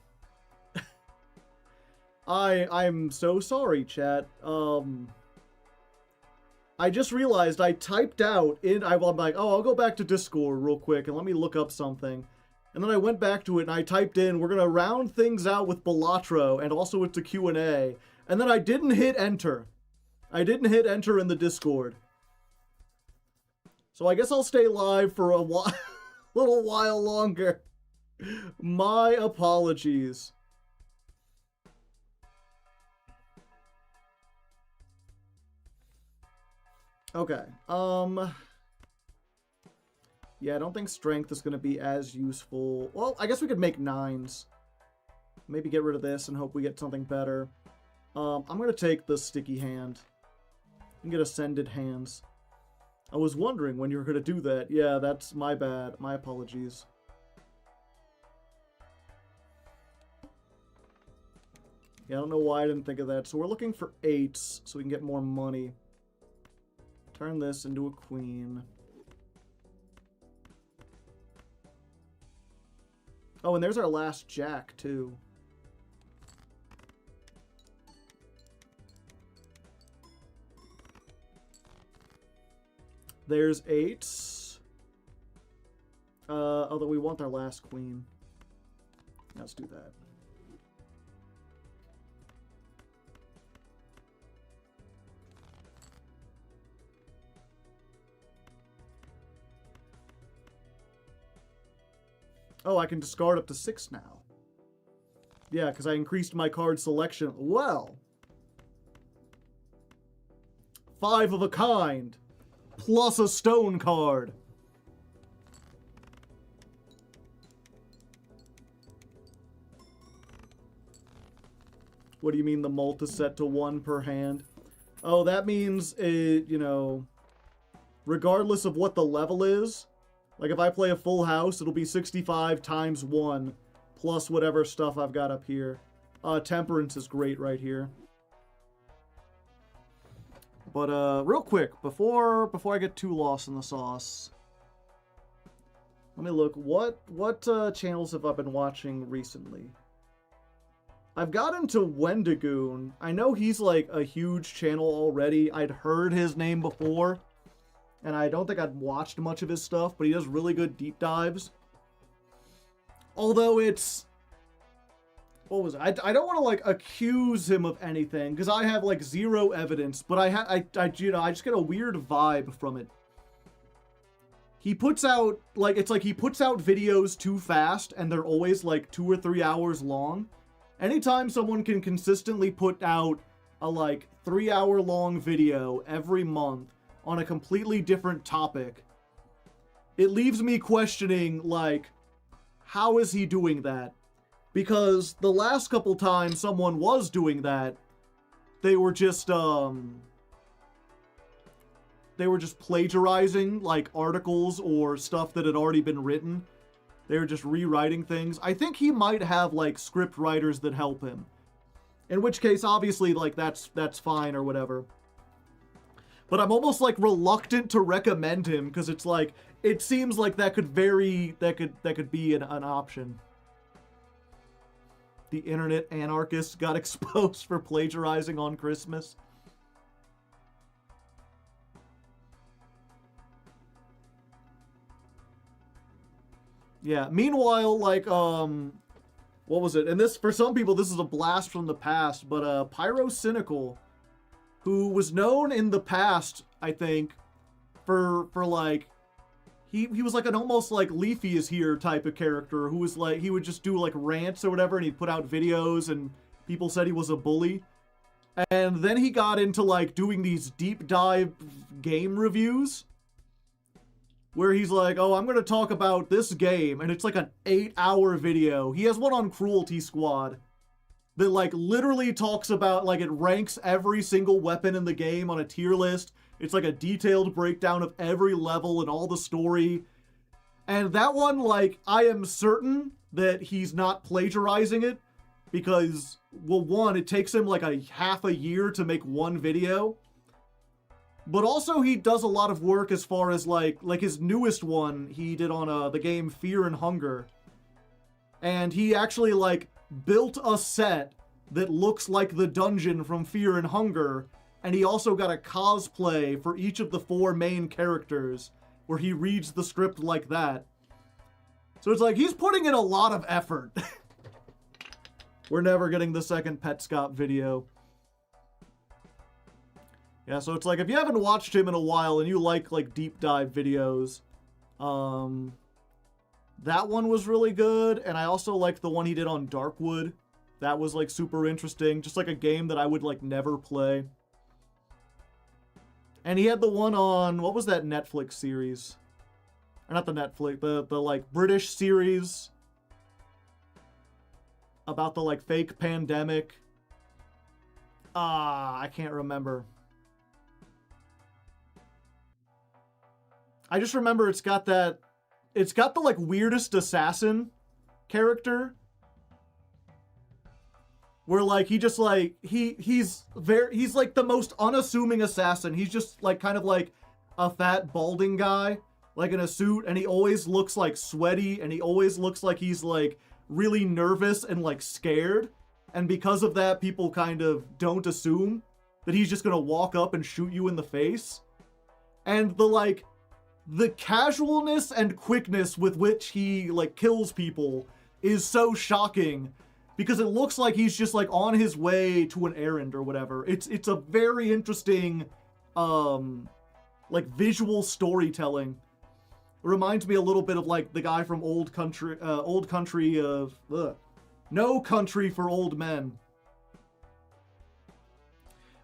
I'm so sorry, chat. I just realized I typed out I'm like, oh, I'll go back to Discord real quick and let me look up something. And then I went back to it and I typed in, we're gonna round things out with Balatro and also with the Q&A. And then I didn't hit enter. I didn't hit enter in the Discord. So I guess I'll stay live for a while, little while longer. My apologies. Okay, yeah, I don't think strength is going to be as useful. Well, I guess we could make 9s. Maybe get rid of this and hope we get something better. I'm going to take the sticky hand and get ascended hands. I was wondering when you were going to do that. Yeah, that's my bad. My apologies. Yeah, I don't know why I didn't think of that. So we're looking for 8s so we can get more money. Turn this into a queen. Oh, and there's our last jack, too. There's 8s. Although we want our last queen. Let's do that. Oh, I can discard up to 6 now. Yeah, because I increased my card selection. Well. 5 of a kind. Plus a stone card. What do you mean the mult is set to 1 per hand? Oh, that means, you know, regardless of what the level is, like if I play a full house, it'll be 65 times 1 plus whatever stuff I've got up here. Temperance is great right here. But real quick, before I get too lost in the sauce, let me look. What channels have I been watching recently? I've got into Wendigoon. I know he's like a huge channel already. I'd heard his name before, and I don't think I'd watched much of his stuff, but he does really good deep dives. Although it's... What was it? I don't want to, like, accuse him of anything, because I have, like, 0 evidence, but I just get a weird vibe from it. He puts out, like, it's like he puts out videos too fast, and they're always, like, 2 or 3 hours long. Anytime someone can consistently put out a, like, 3-hour-long video every month on a completely different topic, it leaves me questioning, like, how is he doing that? Because the last couple times someone was doing that, they were just plagiarizing, like, articles or stuff that had already been written. They were just rewriting things. I think he might have, like, script writers that help him. In which case, obviously, like, that's fine or whatever. But I'm almost, like, reluctant to recommend him, because it's like, it seems like that could be an option. The internet anarchist got exposed for plagiarizing on Christmas. Yeah, meanwhile, like, what was it? And this, for some people, this is a blast from the past, but, Pyrocynical, who was known in the past, I think, for like, he was like an almost like Leafy is here type of character who was like, he would just do like rants or whatever, and he'd put out videos and People said he was a bully. And then he got into, like, doing these deep dive game reviews where he's like, oh, I'm going to talk about this game. And it's like an 8-hour video. He has one on Cruelty Squad that, like, literally talks about, like, it ranks every single weapon in the game on a tier list. It's like a detailed breakdown of every level and all the story. And that one, like, I am certain that he's not plagiarizing it because, well, one, it takes him like a half a year to make one video. But also he does a lot of work as far as like his newest one he did on the game Fear and Hunger. And he actually like built a set that looks like the dungeon from Fear and Hunger. And he also got a cosplay for each of the 4 main characters where he reads the script like that. So it's like he's putting in a lot of effort. We're never getting the second Petscop video. Yeah, so it's like, if you haven't watched him in a while and you like deep dive videos, that one was really good. And I also liked the one he did on Darkwood. That was, like, super interesting. Just, like, a game that I would, like, never play. And he had the one on, what was that Netflix series? Or not the Netflix, the like, British series about the, like, fake pandemic. I can't remember. I just remember it's got the, like, weirdest assassin character. Where, like, he just, like, he's like the most unassuming assassin. He's just, like, kind of like a fat, balding guy, like, in a suit, and he always looks, like, sweaty, and he always looks like he's, like, really nervous and, like, scared. And because of that, people kind of don't assume that he's just gonna walk up and shoot you in the face. And the casualness and quickness with which he, like, kills people is so shocking. Because it looks like he's just, like, on his way to an errand or whatever. It's a very interesting, like, visual storytelling. It reminds me a little bit of, like, the guy from No Country for Old Men.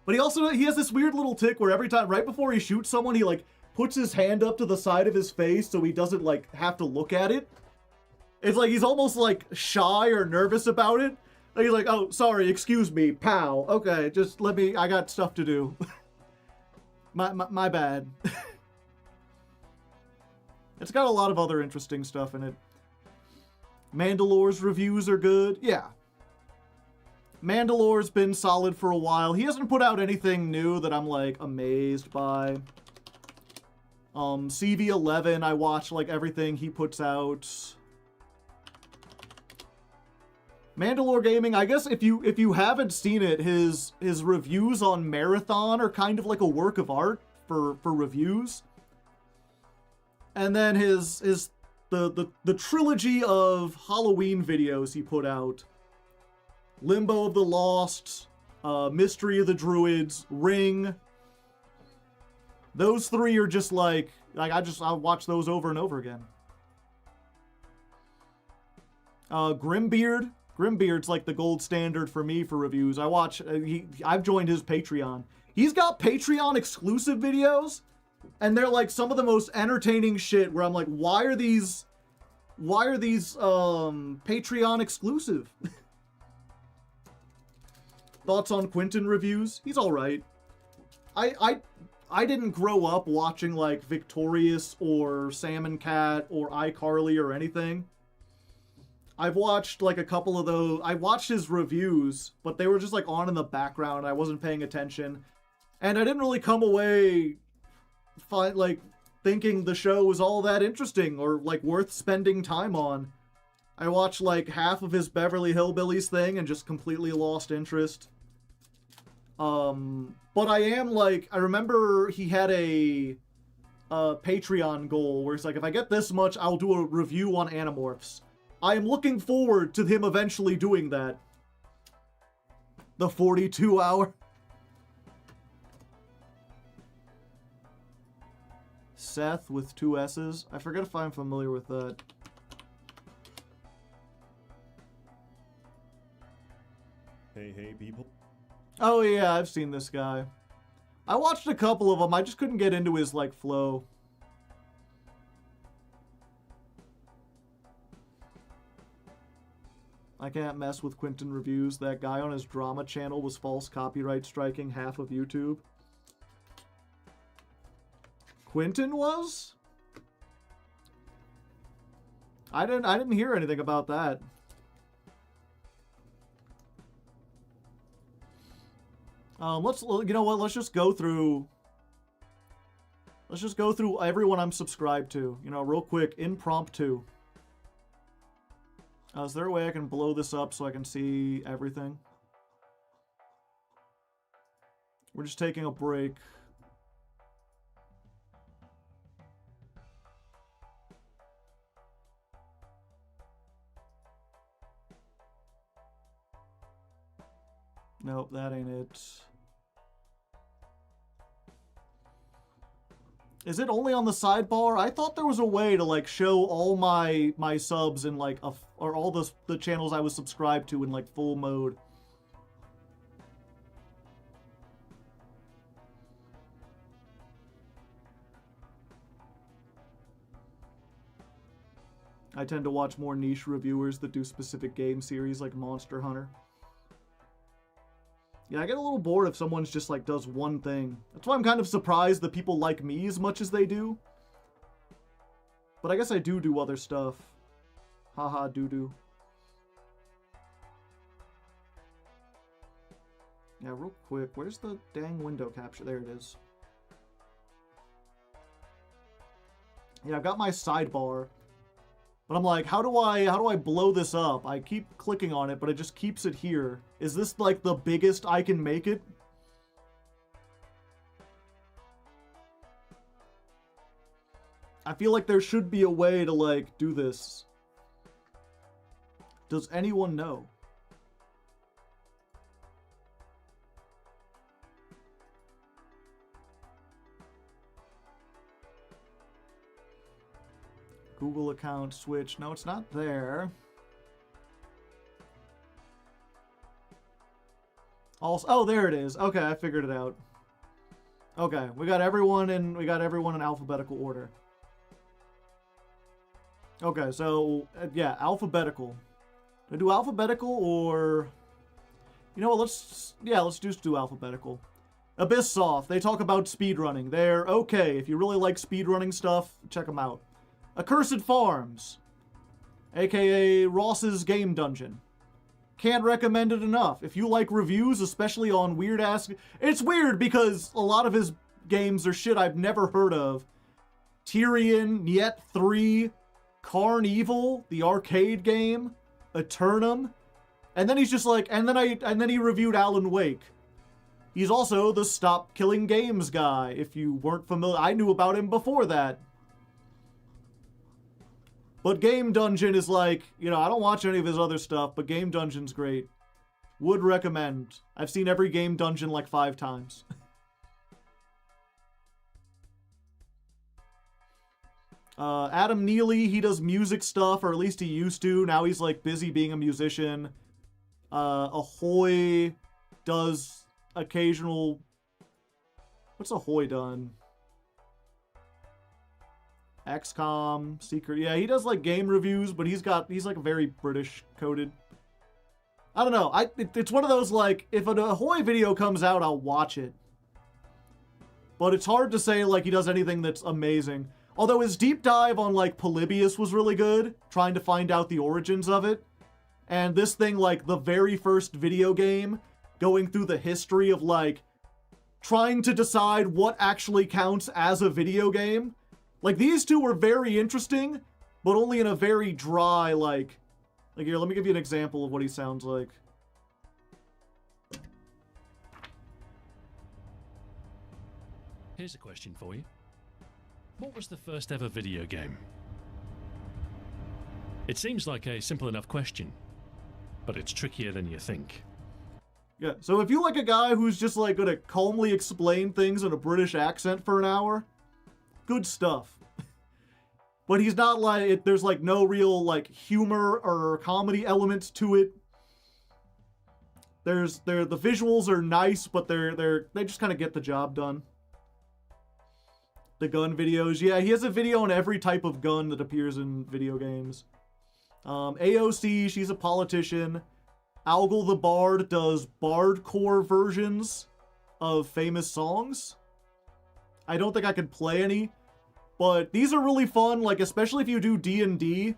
But he has this weird little tick where every time, right before he shoots someone, he, like, puts his hand up to the side of his face so he doesn't, like, have to look at it. It's like he's almost, like, shy or nervous about it. And he's like, oh, sorry, excuse me, pow. Okay, just let me, I got stuff to do. my bad. It's got a lot of other interesting stuff in it. Mandalore's reviews are good. Yeah. Mandalore's been solid for a while. He hasn't put out anything new that I'm, like, amazed by. CV11, I watch, like, everything he puts out. Mandalore Gaming, I guess if you haven't seen it, his reviews on Marathon are kind of like a work of art for reviews. And then the trilogy of Halloween videos he put out. Limbo of the Lost, Mystery of the Druids, Ring. Those 3 are just like I'll watch those over and over again. Grimbeard's like the gold standard for me for reviews. I've joined his Patreon. He's got Patreon exclusive videos, and they're like some of the most entertaining shit where I'm like, why are these Patreon exclusive? Thoughts on Quentin reviews? He's alright. I didn't grow up watching like Victorious or Salmon Cat or iCarly or anything. I've watched like a couple of those. I watched his reviews, but they were just like on in the background. I wasn't paying attention. And I didn't really come away thinking the show was all that interesting or like worth spending time on. I watched like half of his Beverly Hillbillies thing and just completely lost interest. But I am like, I remember he had a Patreon goal where it's like, if I get this much, I'll do a review on Animorphs. I am looking forward to him eventually doing that. The 42-hour. Seth with 2 S's. I forget if I'm familiar with that. Hey, people. Oh yeah, I've seen this guy. I watched a couple of them. I just couldn't get into his, like, flow. I can't mess with Quentin Reviews. That guy on his drama channel was false copyright striking half of YouTube. Quentin was? I didn't hear anything about that. You know what? Let's just go through everyone I'm subscribed to. You know, real quick, impromptu. Is there a way I can blow this up so I can see everything? We're just taking a break. Nope, that ain't it. Is it only on the sidebar? I thought there was a way to, like, show all my subs in, like, or all the channels I was subscribed to in, like, full mode. I tend to watch more niche reviewers that do specific game series like Monster Hunter. Yeah, I get a little bored if someone's just, like, does one thing. That's why I'm kind of surprised that people like me as much as they do. But I guess I do other stuff. Haha, doo-doo. Yeah, real quick, where's the dang window capture? There it is. Yeah, I've got my sidebar. But I'm like, how do I blow this up? I keep clicking on it, but it just keeps it here. Is this, like, the biggest I can make it? I feel like there should be a way to, like, do this. Does anyone know? Google account, switch. No, it's not there. Also, oh, there it is. Okay, I figured it out. Okay, we got everyone in alphabetical order. Okay, so yeah, alphabetical. Do I do alphabetical or you know what? Let's just do alphabetical. Abyss Soft. They talk about speedrunning. They're okay. If you really like speedrunning stuff, check them out. Accursed Farms, aka Ross's Game Dungeon. Can't recommend it enough. If you like reviews, especially on weird-ass... It's weird because a lot of his games are shit I've never heard of. Tyrion, Niet 3, Carnival, the arcade game, Eternum. And then he's just like... And then he reviewed Alan Wake. He's also the Stop Killing Games guy, if you weren't familiar. I knew about him before that. But Game Dungeon is like, you know, I don't watch any of his other stuff, but Game Dungeon's great. Would recommend. I've seen every Game Dungeon like 5 times. Adam Neely, he does music stuff, or at least he used to. Now he's like busy being a musician. Ahoy does occasional... What's Ahoy done? XCOM, Secret. Yeah, he does like game reviews, but he's like very British coded. I don't know. It's one of those like, if an Ahoy video comes out, I'll watch it. But it's hard to say like he does anything that's amazing. Although his deep dive on like Polybius was really good, trying to find out the origins of it. And this thing, like the very first video game, going through the history of like trying to decide what actually counts as a video game. Like, these two were very interesting, but only in a very dry, like here, let me give you an example of what he sounds like. Here's a question for you. What was the first ever video game? It seems like a simple enough question, but it's trickier than you think. Yeah, so if you like a guy who's just, like, gonna calmly explain things in a British accent for an hour... Good stuff. But he's not like, there's like no real like humor or comedy elements to it. the visuals are nice, but they just kind of get the job done. The gun videos, yeah, he has a video on every type of gun that appears in video games. AOC, she's a politician. Algal the Bard does bardcore versions of famous songs. I don't think I could play any, but these are really fun, like, especially if you do D&D,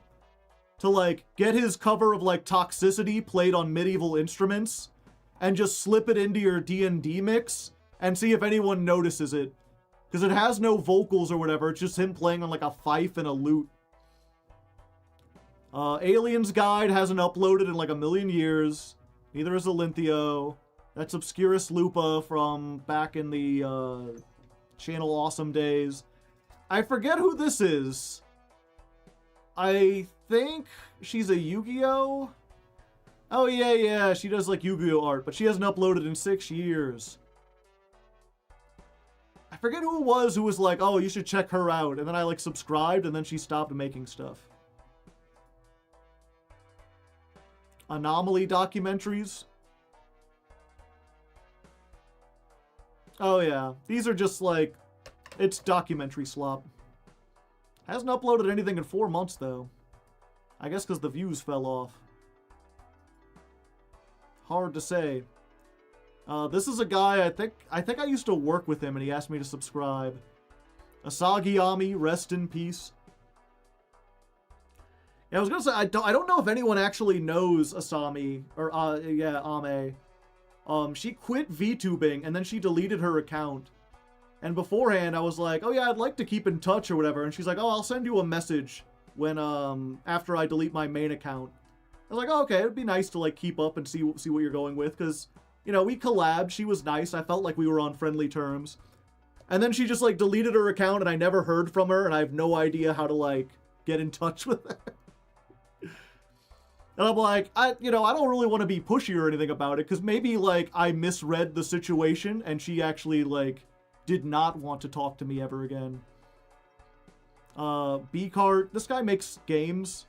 to, like, get his cover of, like, Toxicity played on medieval instruments, and just slip it into your D&D mix, and see if anyone notices it. Because it has no vocals or whatever, it's just him playing on, like, a fife and a lute. Aliens Guide hasn't uploaded in, like, a million years. Neither is Olinthio. That's Obscurus Lupa from back in the, Channel Awesome days. I forget who this is. I think she's a Yu-Gi-Oh? Oh, yeah, she does, like, Yu-Gi-Oh art, but she hasn't uploaded in 6 years. I forget who it was who was like, oh, you should check her out, and then I, like, subscribed, and then she stopped making stuff. Anomaly documentaries. Oh, yeah. These are just, like, it's documentary slop. Hasn't uploaded anything in 4 months, though. I guess because the views fell off. Hard to say. This is a guy, I think I used to work with him, and he asked me to subscribe. Asagi Ami, rest in peace. Yeah, I was gonna say, I don't know if anyone actually knows Asami, or, Ame. She quit VTubing, and then she deleted her account. And beforehand, I was like, oh yeah, I'd like to keep in touch or whatever. And she's like, oh, I'll send you a message when, after I delete my main account. I was like, oh, okay, it'd be nice to, like, keep up and see what you're going with, because, you know, we collabed, she was nice, I felt like we were on friendly terms. And then she just, like, deleted her account, and I never heard from her, and I have no idea how to, like, get in touch with her. And I'm like, I don't really want to be pushy or anything about it, because maybe, like, I misread the situation, and she actually, like, did not want to talk to me ever again. B-Cart, this guy makes games.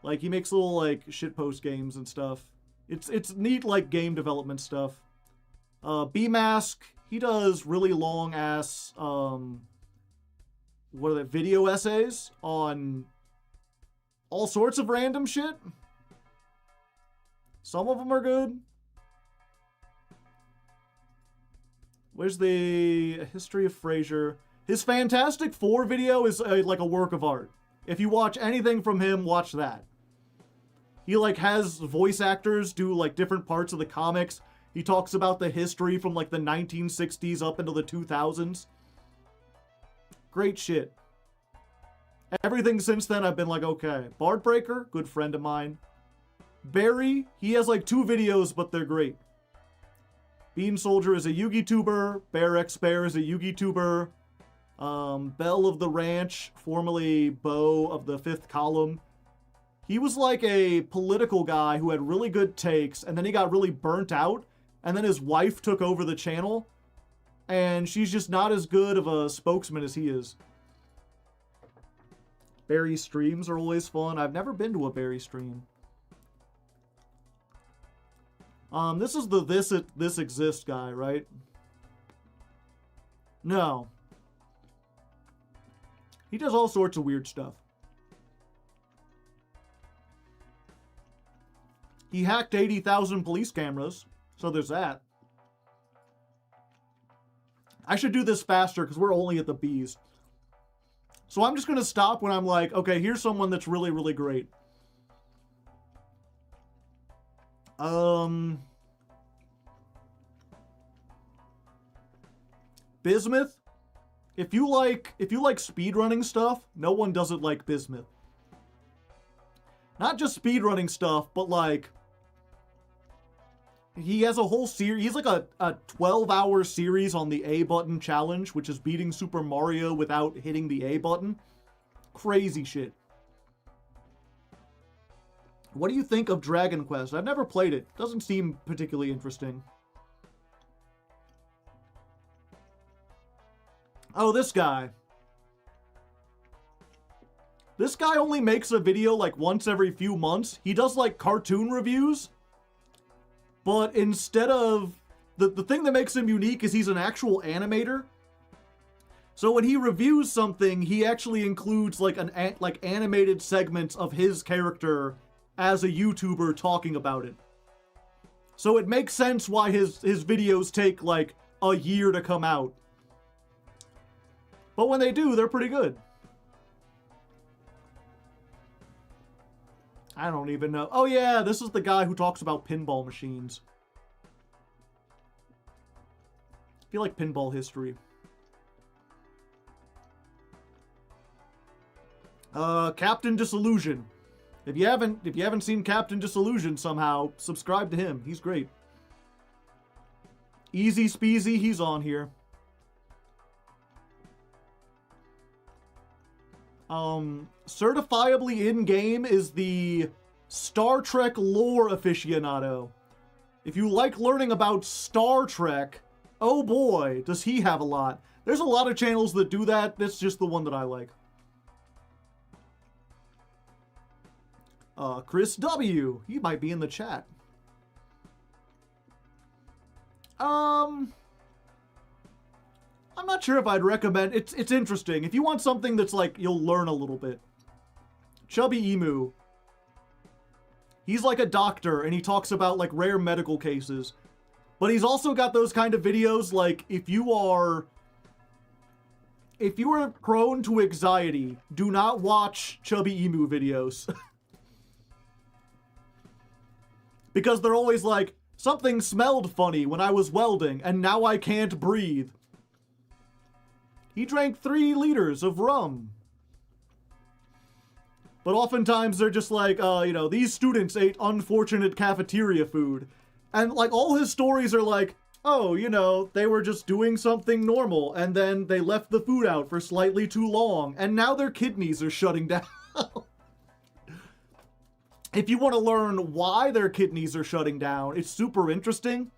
Like, he makes little, like, shitpost games and stuff. It's neat, like, game development stuff. B-Mask, he does really long-ass, video essays on all sorts of random shit. Some of them are good. Where's the history of Frasier? His Fantastic Four video is like a work of art. If you watch anything from him, watch that. He, like, has voice actors do, like, different parts of the comics. He talks about the history from, like, the 1960s up until the 2000s. Great shit. Everything since then, I've been like, okay. Bardbreaker, good friend of mine. Barry, he has, like, 2 videos, but they're great. Bean Soldier is a Yugi-tuber. Bear X Bear is a Yugi-tuber. Belle of the Ranch, formerly Bo of the 5th Column. He was like a political guy who had really good takes, and then he got really burnt out, and then his wife took over the channel, and she's just not as good of a spokesman as he is. Barry streams are always fun. I've never been to a Barry stream. This is the This Exists guy, right? No. He does all sorts of weird stuff. He hacked 80,000 police cameras, so there's that. I should do this faster because we're only at the B's. So I'm just going to stop when I'm like, okay, here's someone that's really, really great. Bismuth. If you like speedrunning stuff, no one doesn't like Bismuth. Not just speedrunning stuff, but like he has a whole series. He's like a 12-hour series on the A button challenge, which is beating Super Mario without hitting the A button. Crazy shit. What do you think of Dragon Quest? I've never played it. Doesn't seem particularly interesting. Oh, this guy. This guy only makes a video like once every few months. He does like cartoon reviews. but instead of the thing that makes him unique is he's an actual animator. So when he reviews something, he actually includes like animated segments of his character as a YouTuber talking about it. So it makes sense why his videos take like a year to come out. But when they do, they're pretty good. I don't even know. Oh yeah, this is the guy who talks about pinball machines. I feel like pinball history. Captain Disillusion. If you haven't seen Captain Disillusion somehow, subscribe to him. He's great. Easy Speezy, he's on here. Certifiably in-game is the Star Trek lore aficionado. If you like learning about Star Trek, oh boy, does he have a lot. There's a lot of channels that do that. That's just the one that I like. Chris W. He might be in the chat. I'm not sure if I'd recommend. It's interesting. If you want something that's like, you'll learn a little bit. Chubby Emu. He's like a doctor, and he talks about like rare medical cases. But he's also got those kind of videos like, if you are prone to anxiety, do not watch Chubby Emu videos. Because they're always like, something smelled funny when I was welding, and now I can't breathe. He drank 3 liters of rum. But oftentimes they're just like, these students ate unfortunate cafeteria food. And like all his stories are like, oh, they were just doing something normal, and then they left the food out for slightly too long, and now their kidneys are shutting down. If you want to learn why their kidneys are shutting down, it's super interesting.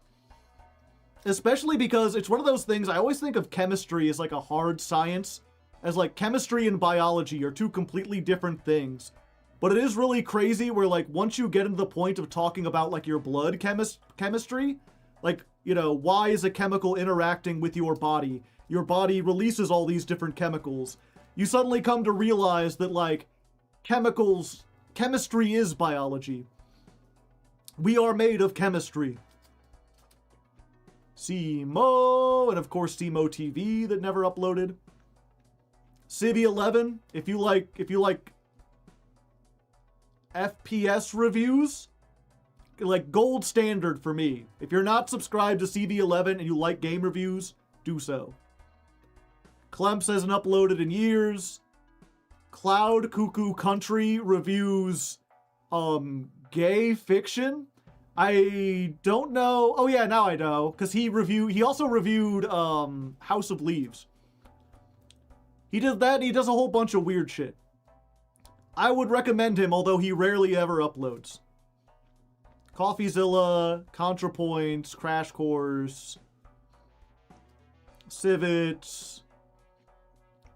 Especially because it's one of those things, I always think of chemistry as like a hard science. As like chemistry and biology are 2 completely different things. But it is really crazy where like once you get into the point of talking about like your blood chemistry, like, why is a chemical interacting with your body? Your body releases all these different chemicals. You suddenly come to realize that like chemistry is biology. We are made of chemistry. Cmo, and of course Cmo TV that never uploaded. Civ 11, if you like FPS reviews, like gold standard for me. If you're not subscribed to CV11 and you like game reviews, do so. Clemps hasn't uploaded in years. Cloud Cuckoo Country reviews gay fiction. I don't know. Oh yeah, now I know, because he also reviewed House of Leaves. He did that, and he does a whole bunch of weird shit. I would recommend him, although he rarely ever uploads. CoffeeZilla, ContraPoints, Crash Course, Civets.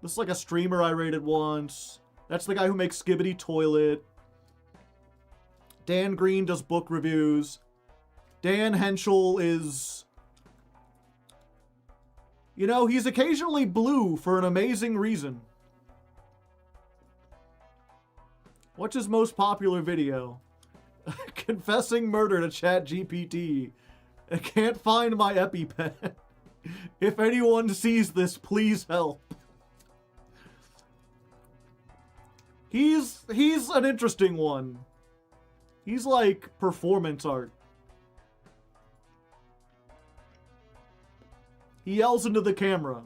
This is like a streamer I rated once. That's the guy who makes Skibbity Toilet. Dan Green does book reviews. Dan Henschel is... he's occasionally blue for an amazing reason. What's his most popular video? Confessing murder to ChatGPT. I can't find my EpiPen. If anyone sees this, please help. He's an interesting one. He's like performance art. He yells into the camera.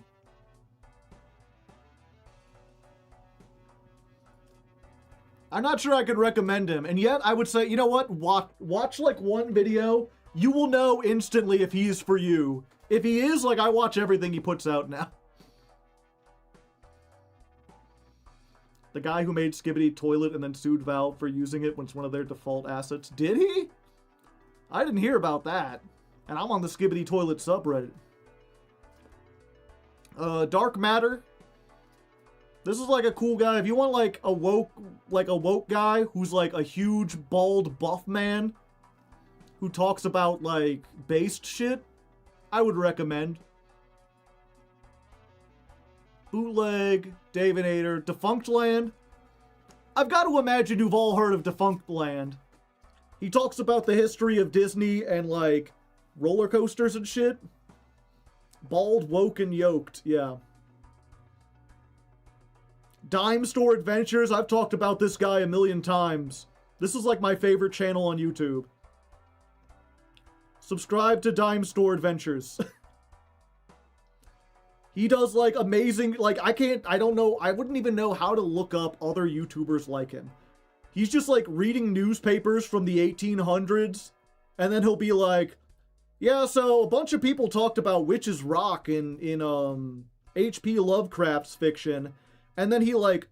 I'm not sure I could recommend him, and yet I would say, you know what? Watch like one video. You will know instantly if he's for you. If he is, like, I watch everything he puts out now. The guy who made Skibbity Toilet and then sued Valve for using it when it's one of their default assets. Did he? I didn't hear about that. And I'm on the Skibbity Toilet subreddit. Dark Matter. This is like a cool guy. If you want like a woke guy who's like a huge bald buff man, who talks about, like, based shit, I would recommend. Bootleg, Davinator, Defunct Land. I've got to imagine you've all heard of Defunct Land. He talks about the history of Disney and, like, roller coasters and shit. Bald, Woke, and Yoked, yeah. Dime Store Adventures, I've talked about this guy a million times. This is like my favorite channel on YouTube. Subscribe to Dime Store Adventures. He does like amazing, like I don't know, I wouldn't even know how to look up other YouTubers like him. He's just like reading newspapers from the 1800s, and then he'll be like, yeah, so a bunch of people talked about Witch's Rock in H.P. Lovecraft's fiction, and then he like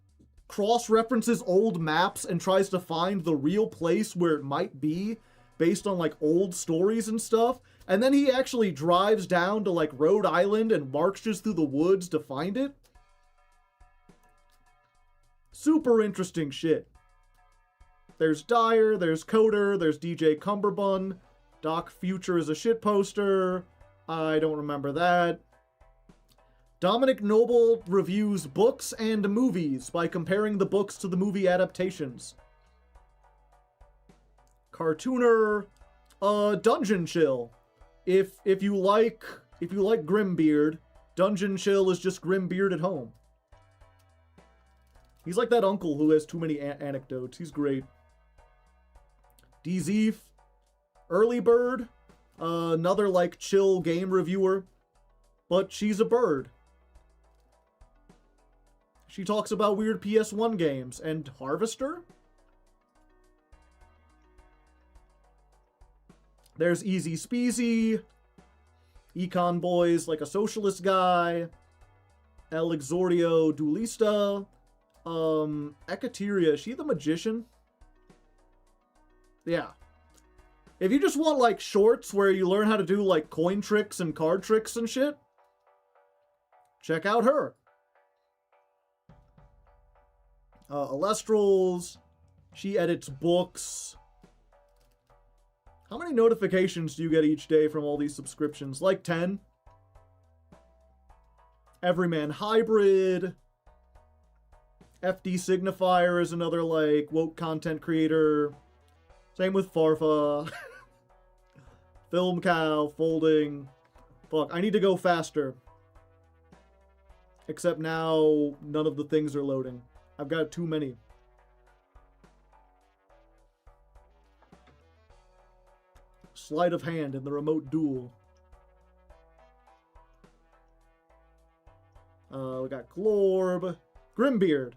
cross-references old maps and tries to find the real place where it might be based on like old stories and stuff. And then he actually drives down to like Rhode Island and marches through the woods to find it. Super interesting shit. There's Dyer, there's Coder, there's DJ Cumberbun. Doc Future is a shit poster. I don't remember that. Dominic Noble reviews books and movies by comparing the books to the movie adaptations. Cartooner, Dungeon Chill. If you like Grimbeard, Dungeon Chill is just Grimbeard at home. He's like that uncle who has too many anecdotes. He's great. DZeef, Early Bird, another like chill game reviewer, but she's a bird. She talks about weird PS1 games. And Harvester? There's Easy Speezy, Econ Boys, like a socialist guy, El Exordio Duelista, Ekateria, is she the magician? Yeah. If you just want, like, shorts where you learn how to do, like, coin tricks and card tricks and shit, check out her. Alestrals, she edits books. How many notifications do you get each day from all these subscriptions? Like 10? Everyman Hybrid. FD Signifier is another, like, woke content creator. Same with Farfa. Film Cow, Folding. Fuck, I need to go faster. Except now, none of the things are loading. I've got too many. Sleight of hand in the remote duel. We got Glorb. Grimbeard.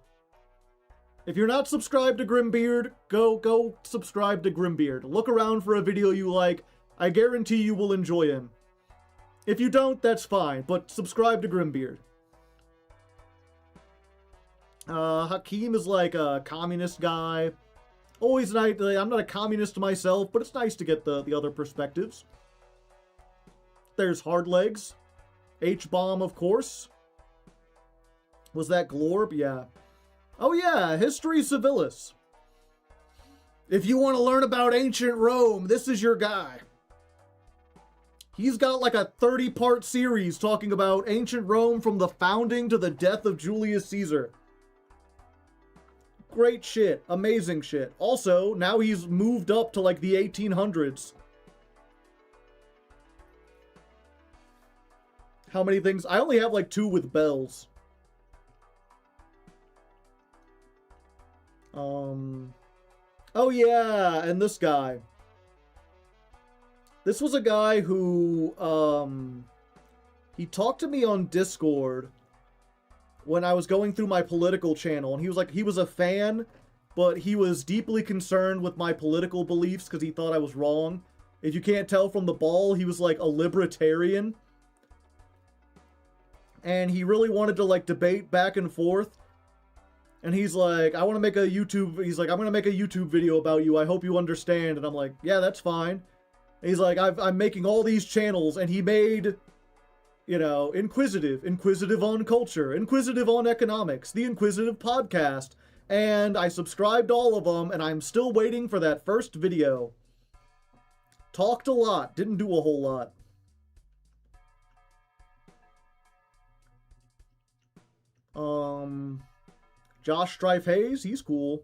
If you're not subscribed to Grimbeard, go subscribe to Grimbeard. Look around for a video you like. I guarantee you will enjoy him. If you don't, that's fine, but subscribe to Grimbeard. Hakeem is like a communist guy. Always nice. I'm not a communist myself, but it's nice to get the other perspectives. There's Hardlegs. H-Bomb, of course. Was that Glorb? Yeah. Oh yeah, History Civilis. If you want to learn about ancient Rome, this is your guy. He's got like a 30-part series talking about ancient Rome from the founding to the death of Julius Caesar. Great shit. Amazing shit. Also, now he's moved up to like the 1800s. How many things? I only have like 2 with bells. Oh yeah, and this guy. This was a guy who, he talked to me on Discord when I was going through my political channel, and he was like, he was a fan, but he was deeply concerned with my political beliefs because he thought I was wrong. If you can't tell from the ball, he was like a libertarian. And he really wanted to like debate back and forth. And he's like, I want to make a YouTube, he's like, I'm going to make a YouTube video about you. I hope you understand. And I'm like, yeah, that's fine. And he's like, I'm making all these channels. And he made, you know, Inquisitive on culture, Inquisitive on economics, the Inquisitive podcast. And I subscribed to all of them, and I'm still waiting for that first video. Talked a lot, didn't do a whole lot. Josh Strife Hayes, he's cool.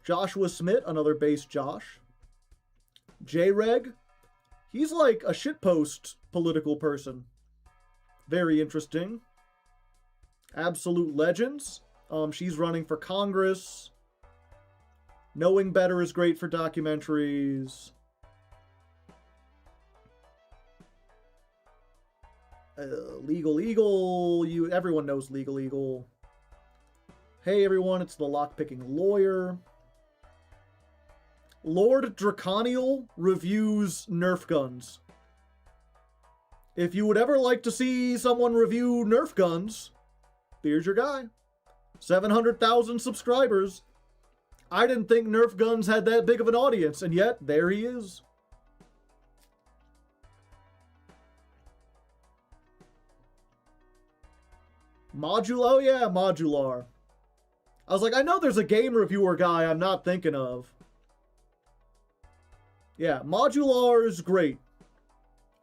Joshua Smith, another base Josh. J-Reg, he's like a shitpost political person. Very interesting. Absolute Legends, she's running for Congress. Knowing Better is great for documentaries. Legal Eagle, everyone knows Legal Eagle. Hey everyone, it's the Lockpicking Lawyer. Lord Draconial reviews Nerf guns. If you would ever like to see someone review Nerf guns, here's your guy. 700,000 subscribers. I didn't think Nerf guns had that big of an audience, and yet, there he is. Oh yeah, Modular. I was like, I know there's a game reviewer guy I'm not thinking of. Yeah, Modular is great.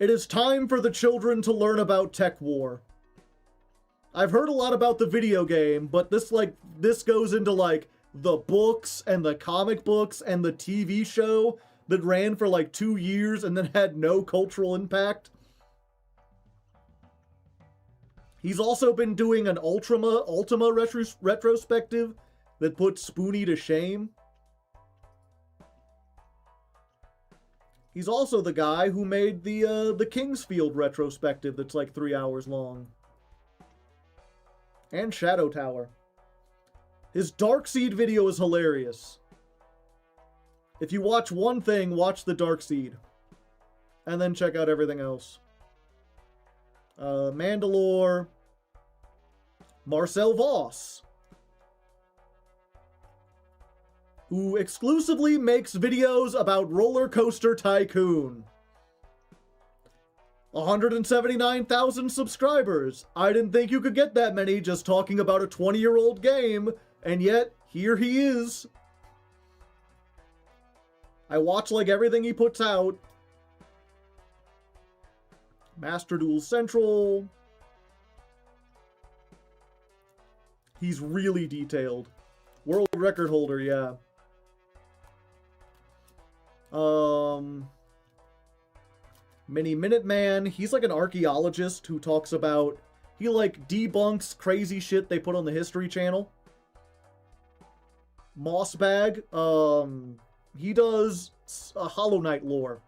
It is time for the children to learn about Tech War. I've heard a lot about the video game, but this goes into like the books and the comic books and the TV show that ran for like 2 years and then had no cultural impact. He's also been doing an Ultima retrospective that puts Spoonie to shame. He's also the guy who made the Kingsfield retrospective that's like 3 hours long. And Shadow Tower. His Darkseid video is hilarious. If you watch one thing, watch the Darkseid. And then check out everything else. Mandalore. Marcel Voss, who exclusively makes videos about Roller Coaster Tycoon. 179,000 subscribers. I didn't think you could get that many just talking about a 20-year-old game, and yet, here he is. I watch like everything he puts out. Master Duel Central. He's really detailed. World record holder, yeah. Mini Minuteman. He's like an archaeologist who talks about... He like debunks crazy shit they put on the History Channel. Mossbag. He does Hollow Knight lore.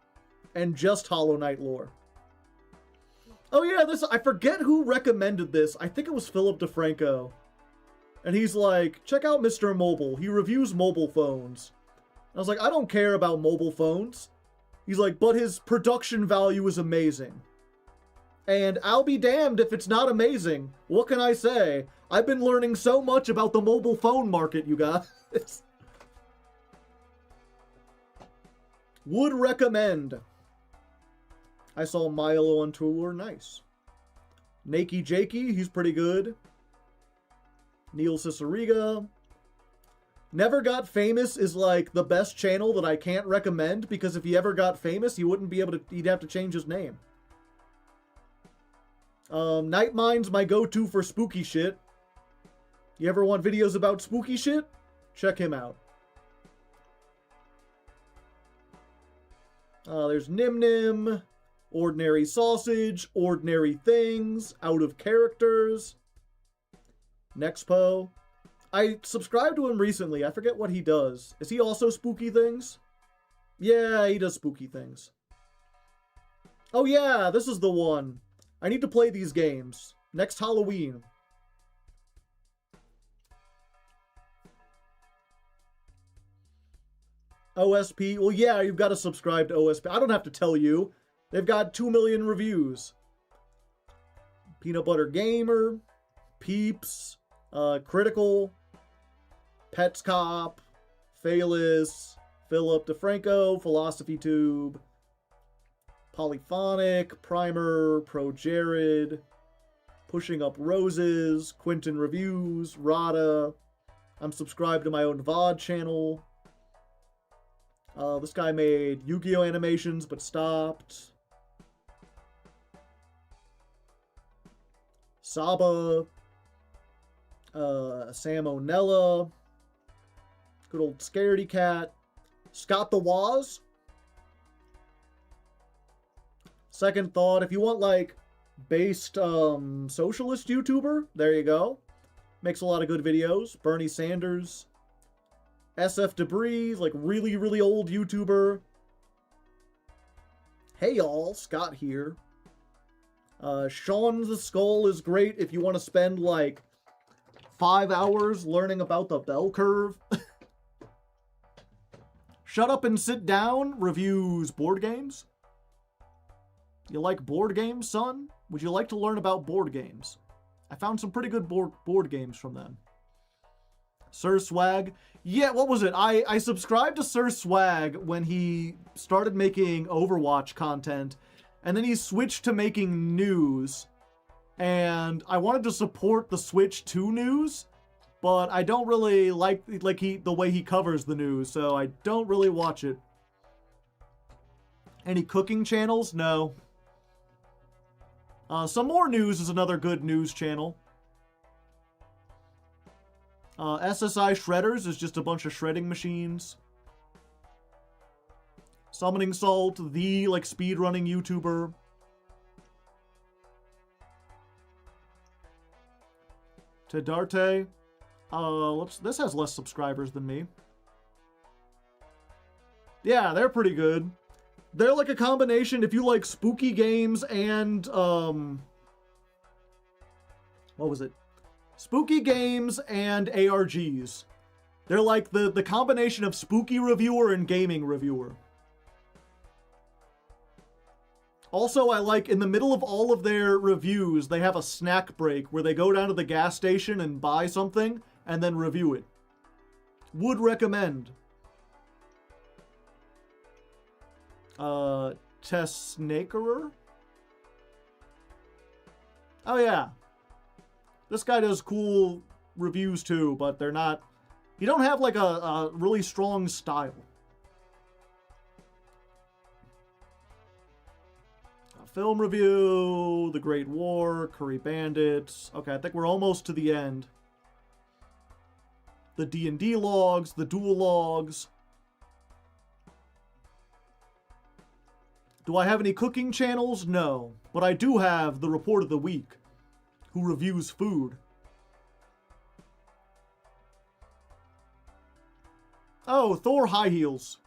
And just Hollow Knight lore. Oh yeah, I forget who recommended this. I think it was Philip DeFranco. And he's like, check out Mr. Mobile. He reviews mobile phones. I was like, I don't care about mobile phones. He's like, but his production value is amazing. And I'll be damned if it's not amazing. What can I say? I've been learning so much about the mobile phone market, you guys. Would recommend. I saw Milo on tour. Nice. Nakey Jakey, he's pretty good. Neil Ciceriga. Never Got Famous is like the best channel that I can't recommend because if he ever got famous, he wouldn't be able to, he'd have to change his name. Nightmind's my go-to for spooky shit. You ever want videos about spooky shit? Check him out. There's Nim Nim, Ordinary Sausage, Ordinary Things, Out of Characters. Nexpo. I subscribed to him recently. I forget what he does. Is he also spooky things? Yeah, he does spooky things. Oh yeah, this is the one. I need to play these games. Next Halloween. OSP. Well, yeah, you've got to subscribe to OSP. I don't have to tell you. They've got 2 million reviews. Peanut Butter Gamer. Peeps. Critical, Pets Cop, Phalis, Philip DeFranco, Philosophy Tube, Polyphonic, Primer, Pro Jared, Pushing Up Roses, Quentin Reviews, Rada. I'm subscribed to my own VOD channel. This guy made Yu-Gi-Oh animations but stopped. Saba. Sam O'Nella. Good old Scaredy Cat. Scott the Waz. Second Thought. If you want, like, based socialist YouTuber, there you go. Makes a lot of good videos. Bernie Sanders. SF Debris, like really, really old YouTuber. Hey y'all, Scott here. Sean the Skull is great if you want to spend like 5 hours learning about the bell curve. Shut Up and Sit Down reviews board games. You like board games, son? Would you like to learn about board games? I found some pretty good board games from them. Sir Swag. Yeah, what was it? I subscribed to Sir Swag when he started making Overwatch content, and then he switched to making news. And I wanted to support the switch to news, but I don't really like the way he covers the news, so I don't really watch it. Any cooking channels? No. Some More News is another good news channel. SSI Shredders is just a bunch of shredding machines. Summoning Salt, the like speedrunning YouTuber. Tedarte. This has less subscribers than me. Yeah, they're pretty good. They're like a combination if you like spooky games and what was it? Spooky games and ARGs. They're like the combination of spooky reviewer and gaming reviewer. Also, I like in the middle of all of their reviews, they have a snack break where they go down to the gas station and buy something and then review it. Would recommend. Tessnakerer? Oh yeah. This guy does cool reviews too, but they're not... You don't have like a really strong style. A film review, The Great War, Curry Bandits. Okay, I think we're almost to the end. The D&D logs, the duel logs. Do I have any cooking channels? No. But I do have the Report of the Week, who reviews food. Oh, Thor High Heels.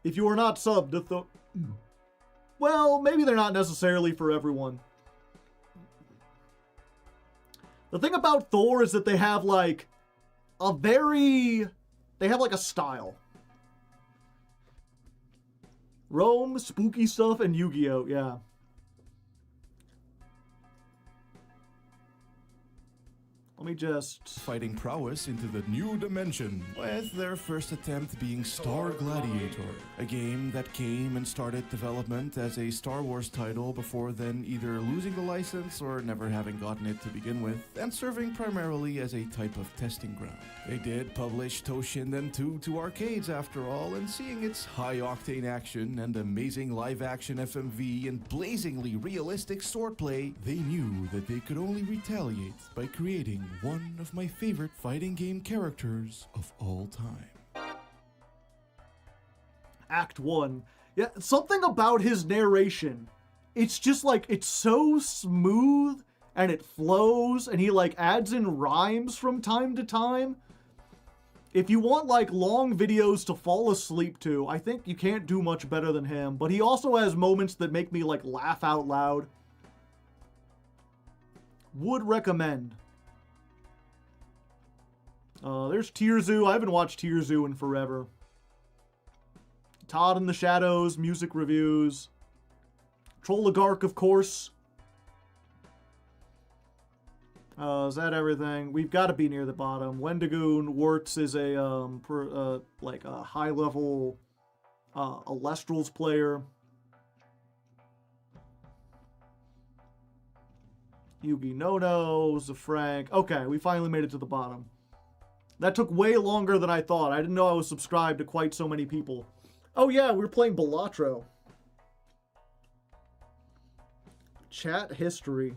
If you are not subbed to Thor... Well, maybe they're not necessarily for everyone. The thing about Thor is that they have like they have like a style. Rome, spooky stuff, and Yu-Gi-Oh! Yeah. Let me just... Fighting prowess into the new dimension, with their first attempt being Star Gladiator, a game that came and started development as a Star Wars title before then either losing the license or never having gotten it to begin with, and serving primarily as a type of testing ground. They did publish Toshinden 2 to arcades after all, and seeing its high-octane action and amazing live-action FMV and blazingly realistic swordplay, they knew that they could only retaliate by creating one of my favorite fighting game characters of all time. Act 1. Yeah, something about his narration. It's just like, it's so smooth and it flows and he like adds in rhymes from time to time. If you want like long videos to fall asleep to, I think you can't do much better than him. But he also has moments that make me like laugh out loud. Would recommend. There's Tierzu. I haven't watched Tierzu in forever. Todd in the Shadows, music reviews. Trolligarch, of course. Is that everything? We've got to be near the bottom. Wendigoon Wirtz is a like a high-level Alestrals player. Yugi Nono, Zafrank. Okay, we finally made it to the bottom. That took way longer than I thought. I didn't know I was subscribed to quite so many people. Oh yeah, we were playing Balatro. Chat history.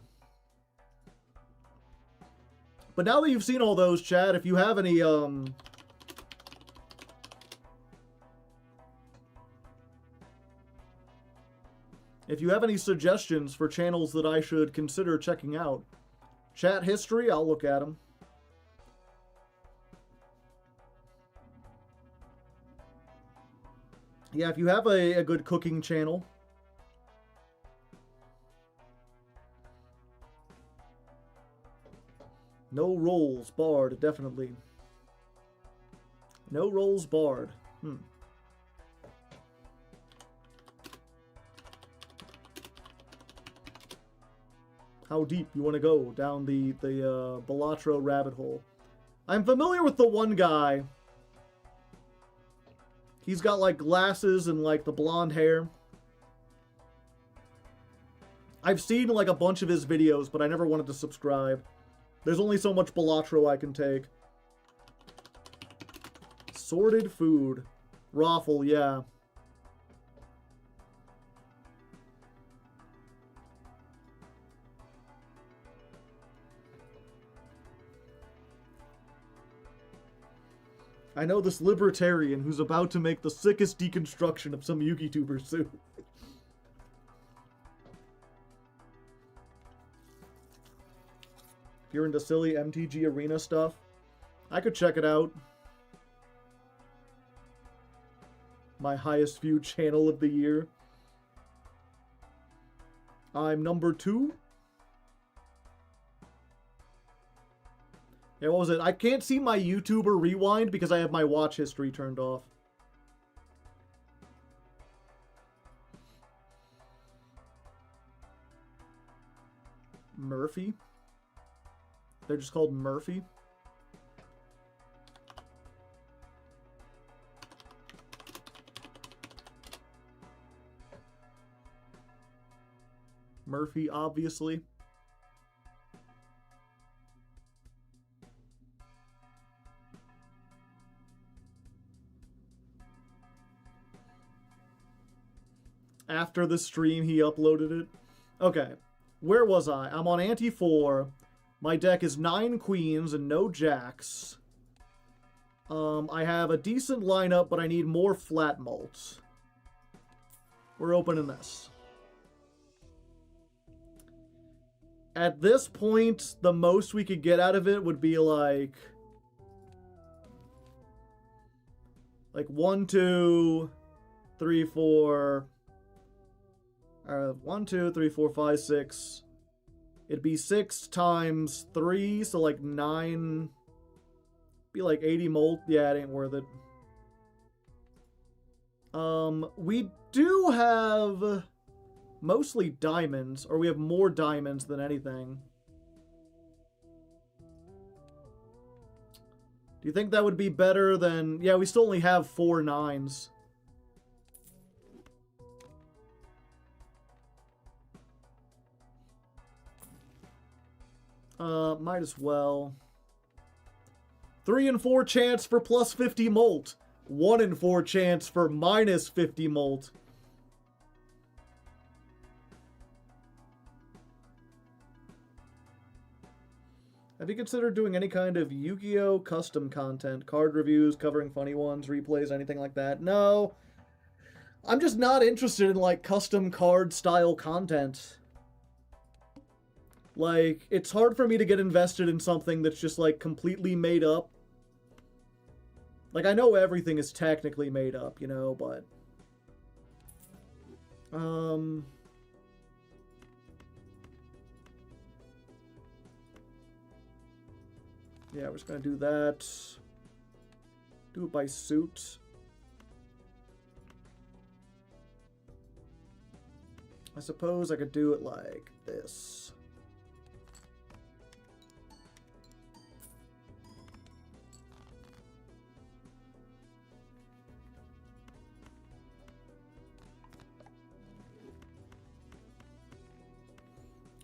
But now that you've seen all those, chat, if you have any, if you have any suggestions for channels that I should consider checking out, chat history, I'll look at them. Yeah, if you have a good cooking channel. No rolls barred, definitely. No rolls barred. How deep you want to go down the Balatro rabbit hole? I'm familiar with the one guy. He's got like glasses and like the blonde hair. I've seen like a bunch of his videos, but I never wanted to subscribe. There's only so much Balatro I can take. Sorted food. Raffle, yeah. I know this libertarian who's about to make the sickest deconstruction of some YouTubers too. If you're into silly MTG Arena stuff, I could check it out. My highest viewed channel of the year. I'm number 2. Yeah, what was it? I can't see my YouTuber rewind because I have my watch history turned off. Murphy? They're just called Murphy? Murphy, obviously. After the stream, he uploaded it. Okay, where was I? I'm on ante 4. My deck is 9 queens and no jacks. I have a decent lineup, but I need more flat mults. We're opening this. At this point, the most we could get out of it would be like 1, 2, 3, 4... 1, 2, 3, 4, 5, 6. It'd be 6 times 3, so like 9. Be like 80 molt. Yeah, it ain't worth it. We do have mostly diamonds, or we have more diamonds than anything. Do you think that would be better than... Yeah, we still only have 4 9s. Might as well. 3 and 4 chance for plus 50 molt. 1 and 4 chance for minus 50 molt. Have you considered doing any kind of Yu-Gi-Oh! Custom content? Card reviews, covering funny ones, replays, anything like that? No. I'm just not interested in, like, custom card style content. Like, it's hard for me to get invested in something that's just, like, completely made up. Like, I know everything is technically made up, you know, but... Yeah, we're just gonna do that. Do it by suit. I suppose I could do it like this.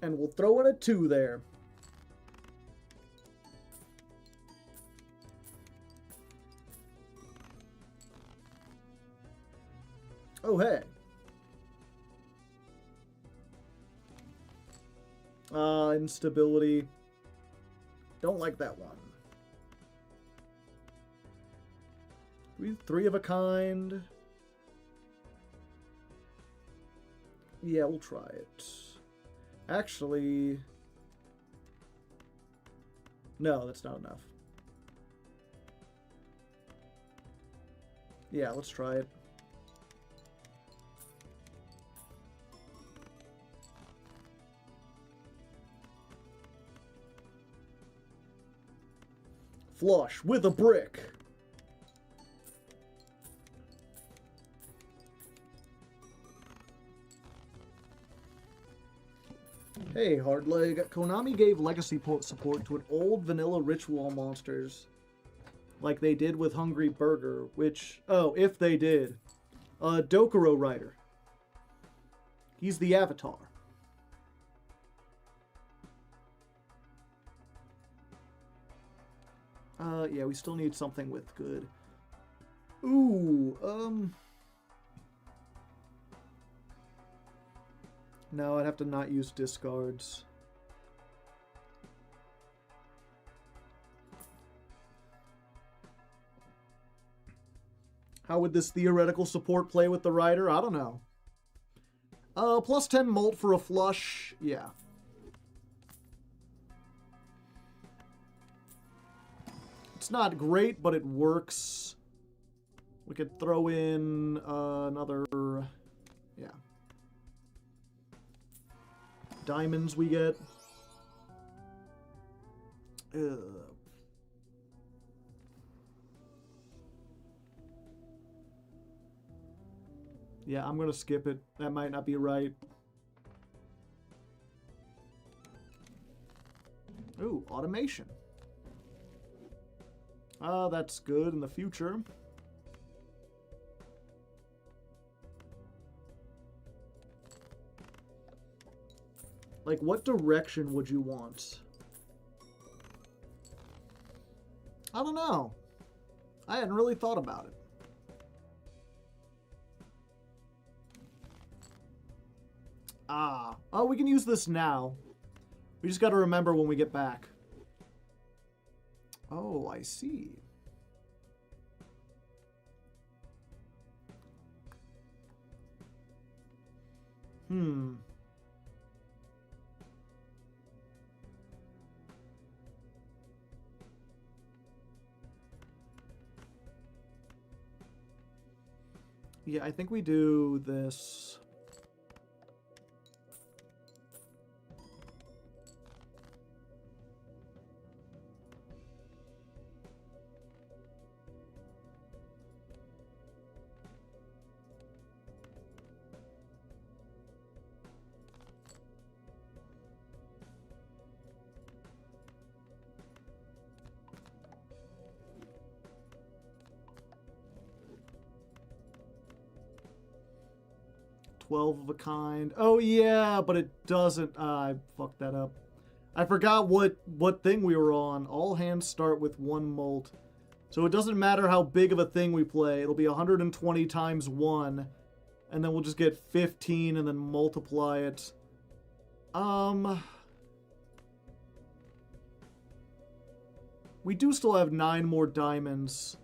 And we'll throw in a 2 there. Oh, hey. Instability. Don't like that one. Three of a kind. Yeah, we'll try it. Actually... No, that's not enough. Yeah, let's try it. Flush with a brick. Hey, Hardleg. Konami gave legacy support to an old vanilla ritual monsters, like they did with Hungry Burger, which... Oh, if they did. Dokuro Rider. He's the avatar. Yeah, we still need something with good. Ooh, No, I'd have to not use discards. How would this theoretical support play with the rider? I don't know. Plus 10 molt for a flush. Yeah. It's not great, but it works. We could throw in another... Yeah. Diamonds we get. Ugh. Yeah, I'm gonna skip it. That might not be right. Ooh, automation. That's good in the future. Like, what direction would you want? I don't know. I hadn't really thought about it. Oh, we can use this now. We just gotta remember when we get back. Oh, I see. Yeah, I think we do this. Of a kind. Oh yeah, but it doesn't. I fucked that up. I forgot what thing we were on. All hands start with 1 molt. So it doesn't matter how big of a thing we play. It'll be 120 times 1. And then we'll just get 15 and then multiply it. We do still have 9 more diamonds.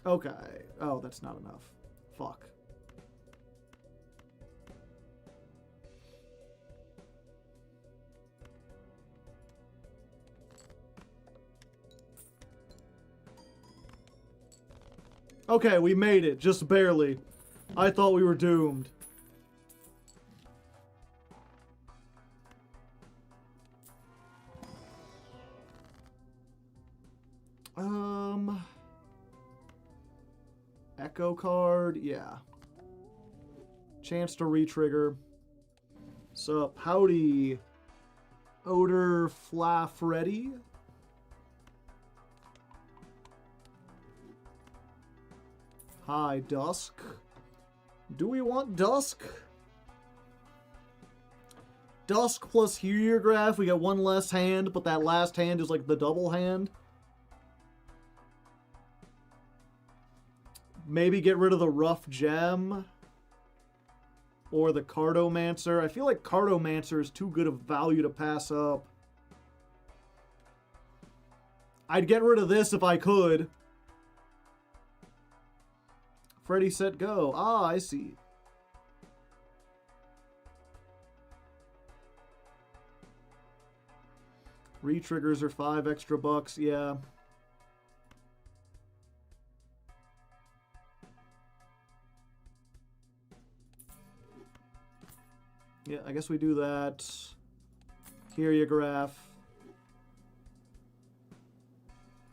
Okay. Oh, that's not enough. Fuck. Okay, we made it. Just barely. I thought we were doomed. Echo card, yeah. Chance to retrigger. Sup, howdy. Odor Freddy. Hi, Dusk. Do we want Dusk? Dusk plus Heliograph, we get one less hand, but that last hand is like the double hand. Maybe get rid of the Rough Gem. Or the Cartomancer. I feel like Cartomancer is too good of value to pass up. I'd get rid of this if I could. Ready, set, go. Ah, I see. Re-triggers are $5 extra bucks, yeah. Yeah, I guess we do that. Heliograph.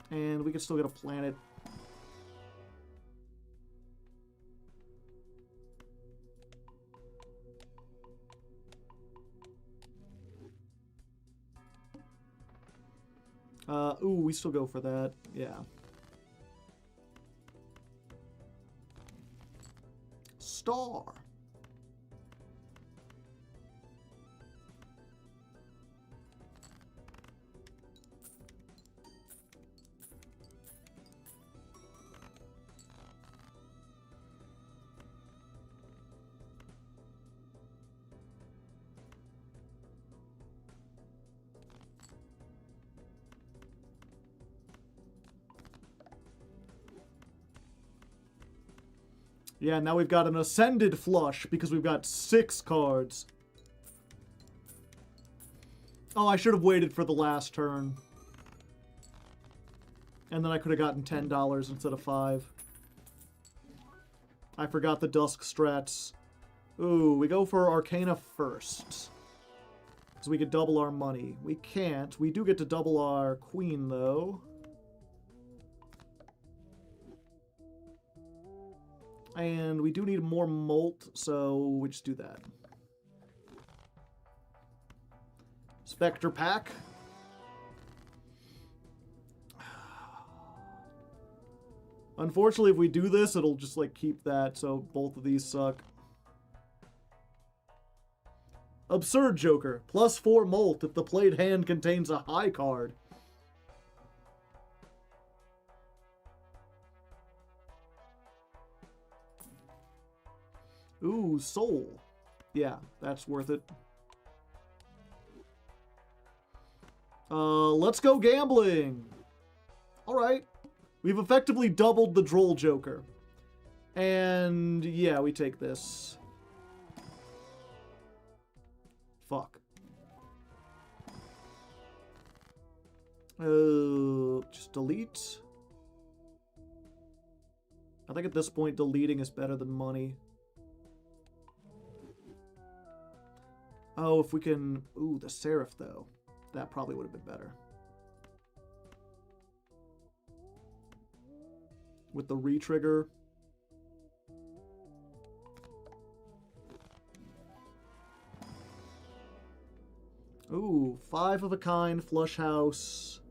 And we can still get a planet. Ooh, we still go for that. Yeah. Star. Yeah, now we've got an Ascended Flush because we've got 6 cards. Oh, I should have waited for the last turn. And then I could have gotten $10 instead of 5. I forgot the Dusk strats. Ooh, we go for Arcana first. So we could double our money. We can't. We do get to double our Queen, though. And we do need more Molt, so we just do that. Spectre Pack. Unfortunately, if we do this, it'll just, like, keep that, so both of these suck. Absurd Joker. +4 Molt if the played hand contains a high card. Ooh, Soul. Yeah, that's worth it. Let's go gambling. Alright. We've effectively doubled the Droll Joker. And, yeah, we take this. Fuck. Just delete. I think at this point, deleting is better than money. Oh, if we can... Ooh, the Seraph, though. That probably would have been better. With the re-trigger. Ooh, 5 of a kind, Flush House.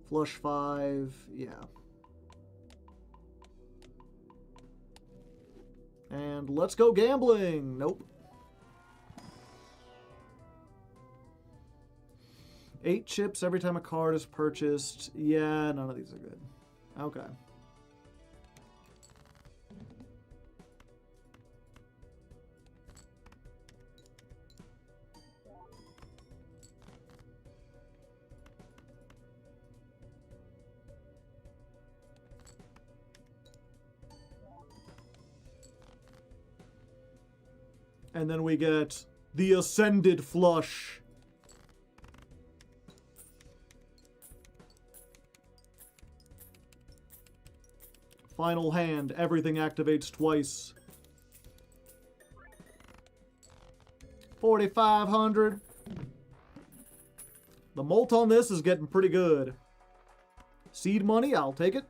Flush 5, yeah. And let's go gambling! Nope. 8 chips every time a card is purchased. Yeah, none of these are good. Okay. And then we get the Ascended Flush. Final hand, everything activates twice. 4,500. The Molt on this is getting pretty good. Seed money, I'll take it.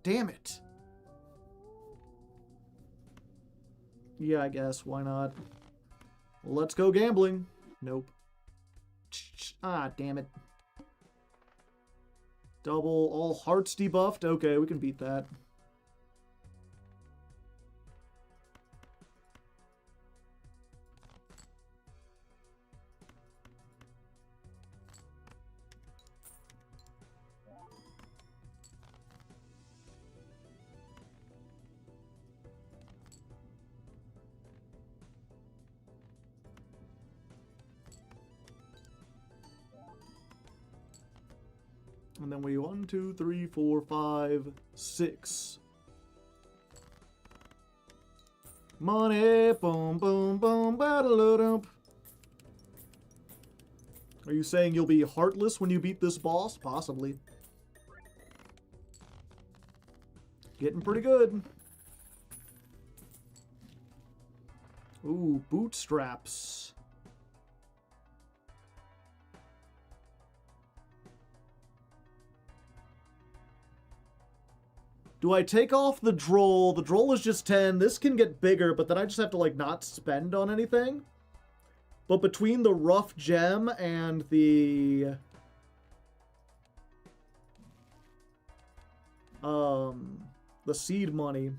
Damn it. Yeah, I guess. Why not? Let's go gambling. Nope. Ah, damn it. Double all hearts debuffed? Okay, we can beat that. And then we 1, 2, 3, 4, 5, 6. Money, boom, boom, boom, battle. Are you saying you'll be heartless when you beat this boss? Possibly. Getting pretty good. Ooh, bootstraps. Do I take off the droll? The droll is just 10. This can get bigger, but then I just have to, like, not spend on anything. But between the rough gem and the... the seed money.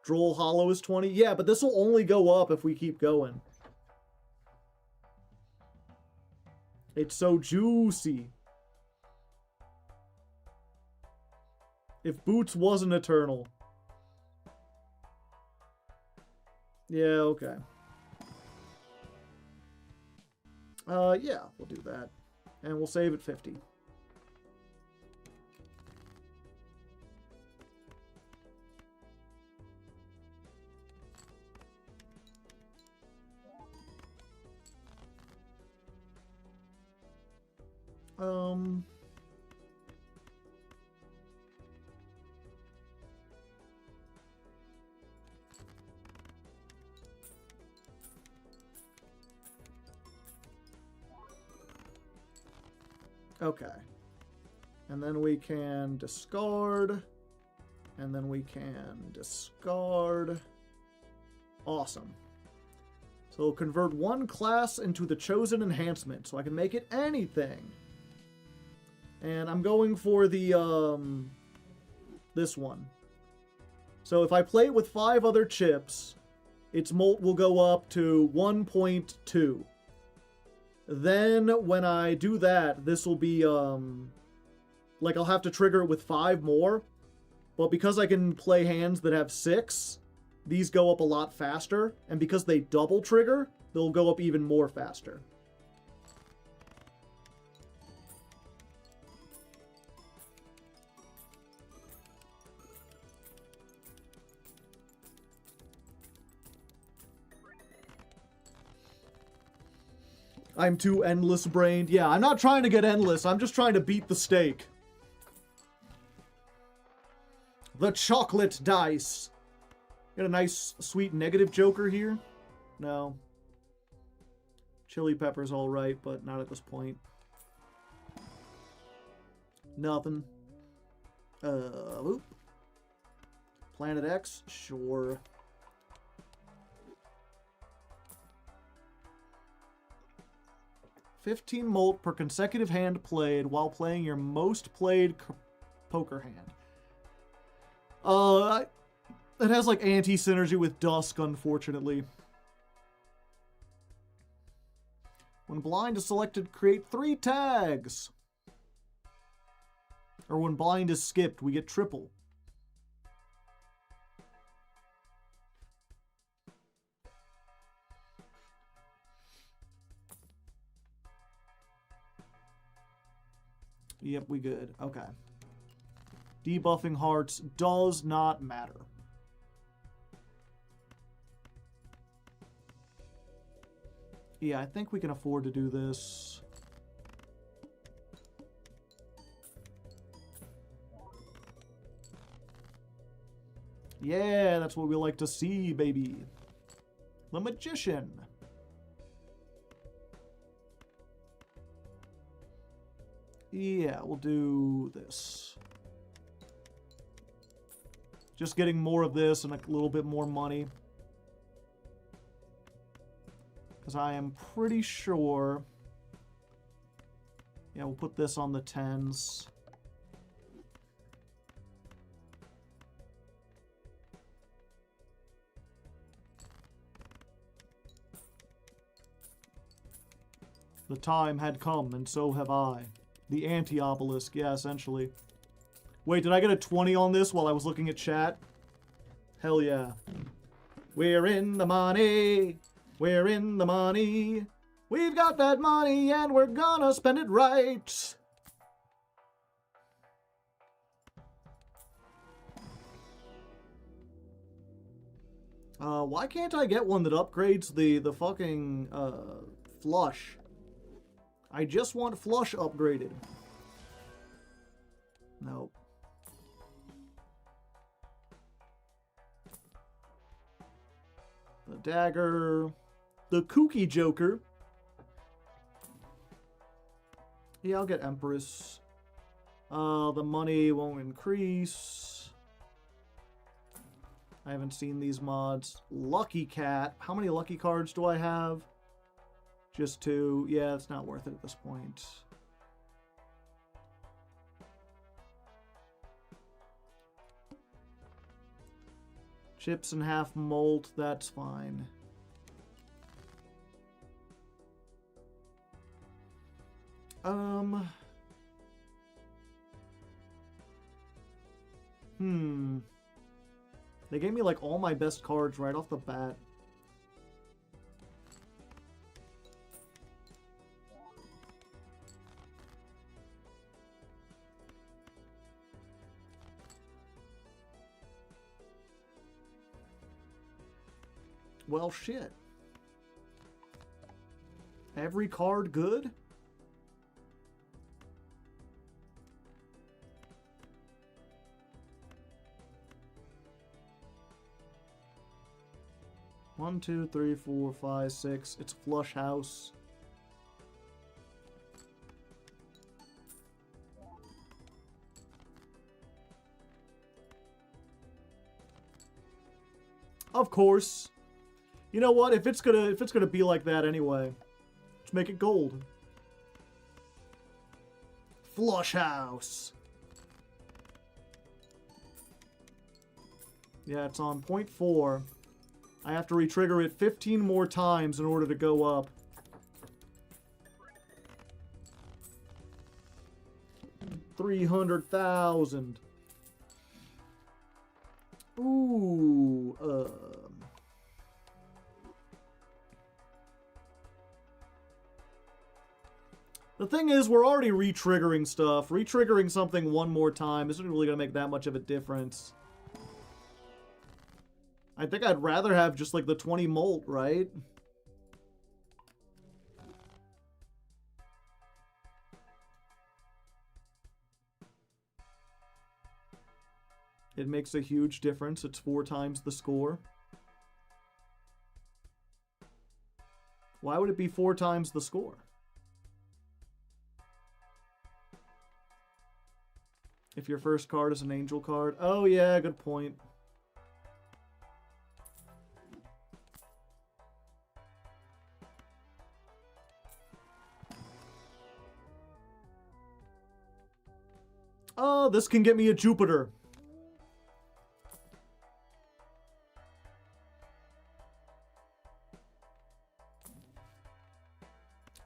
Droll Hollow is 20. Yeah, but this will only go up if we keep going. It's so juicy. If Boots wasn't eternal. Yeah, okay. Yeah, we'll do that. And we'll save at 50. Okay. And then we can discard. And then we can discard. Awesome. So convert one class into the chosen enhancement, so I can make it anything. And I'm going for the, this one. So if I play it with 5 other chips, its molt will go up to 1.2. Then when I do that, this will be, like I'll have to trigger it with 5 more. But because I can play hands that have 6, these go up a lot faster. And because they double trigger, they'll go up even more faster. I'm too endless-brained. Yeah, I'm not trying to get endless. I'm just trying to beat the stake. The chocolate dice. Got a nice, sweet negative joker here. No. Chili pepper's alright, but not at this point. Nothing. Oop. Planet X? Sure. $15 molt per consecutive hand played while playing your most played poker hand. It has like anti-synergy with Dusk, unfortunately. When blind is selected, create 3 tags. Or when blind is skipped, we get triple. Yep, we good. Okay. Debuffing hearts does not matter. Yeah, I think we can afford to do this. Yeah, that's what we like to see, baby. The Magician. Yeah, we'll do this. Just getting more of this and a little bit more money. Because I am pretty sure... Yeah, we'll put this on the 10s. The time had come, and so have I. The anti-obelisk, yeah, essentially. Wait, did I get a 20 on this while I was looking at chat? Hell yeah. We're in the money. We're in the money. We've got that money and we're gonna spend it right. Why can't I get one that upgrades the fucking, flush? I just want flush upgraded. Nope. The dagger. The kooky joker. Yeah, I'll get Empress. The money won't increase. I haven't seen these mods. Lucky Cat. How many lucky cards do I have? Just 2. Yeah, it's not worth it at this point. Chips and half molt. That's fine. They gave me like all my best cards right off the bat. Well, shit. Every card good? One, two, three, four, five, six. It's flush house. Of course. You know what? If it's gonna be like that anyway, let's make it gold. Flush house. Yeah, it's on 0.4. I have to re-trigger it 15 more times in order to go up. $300,000. Ooh, The thing is, we're already re-triggering stuff. Re-triggering something one more time isn't really going to make that much of a difference. I think I'd rather have just like the 20 molt, right? It makes a huge difference. It's 4 times the score. Why would it be 4 times the score? If your first card is an angel card. Oh yeah, good point. Oh, this can get me a Jupiter.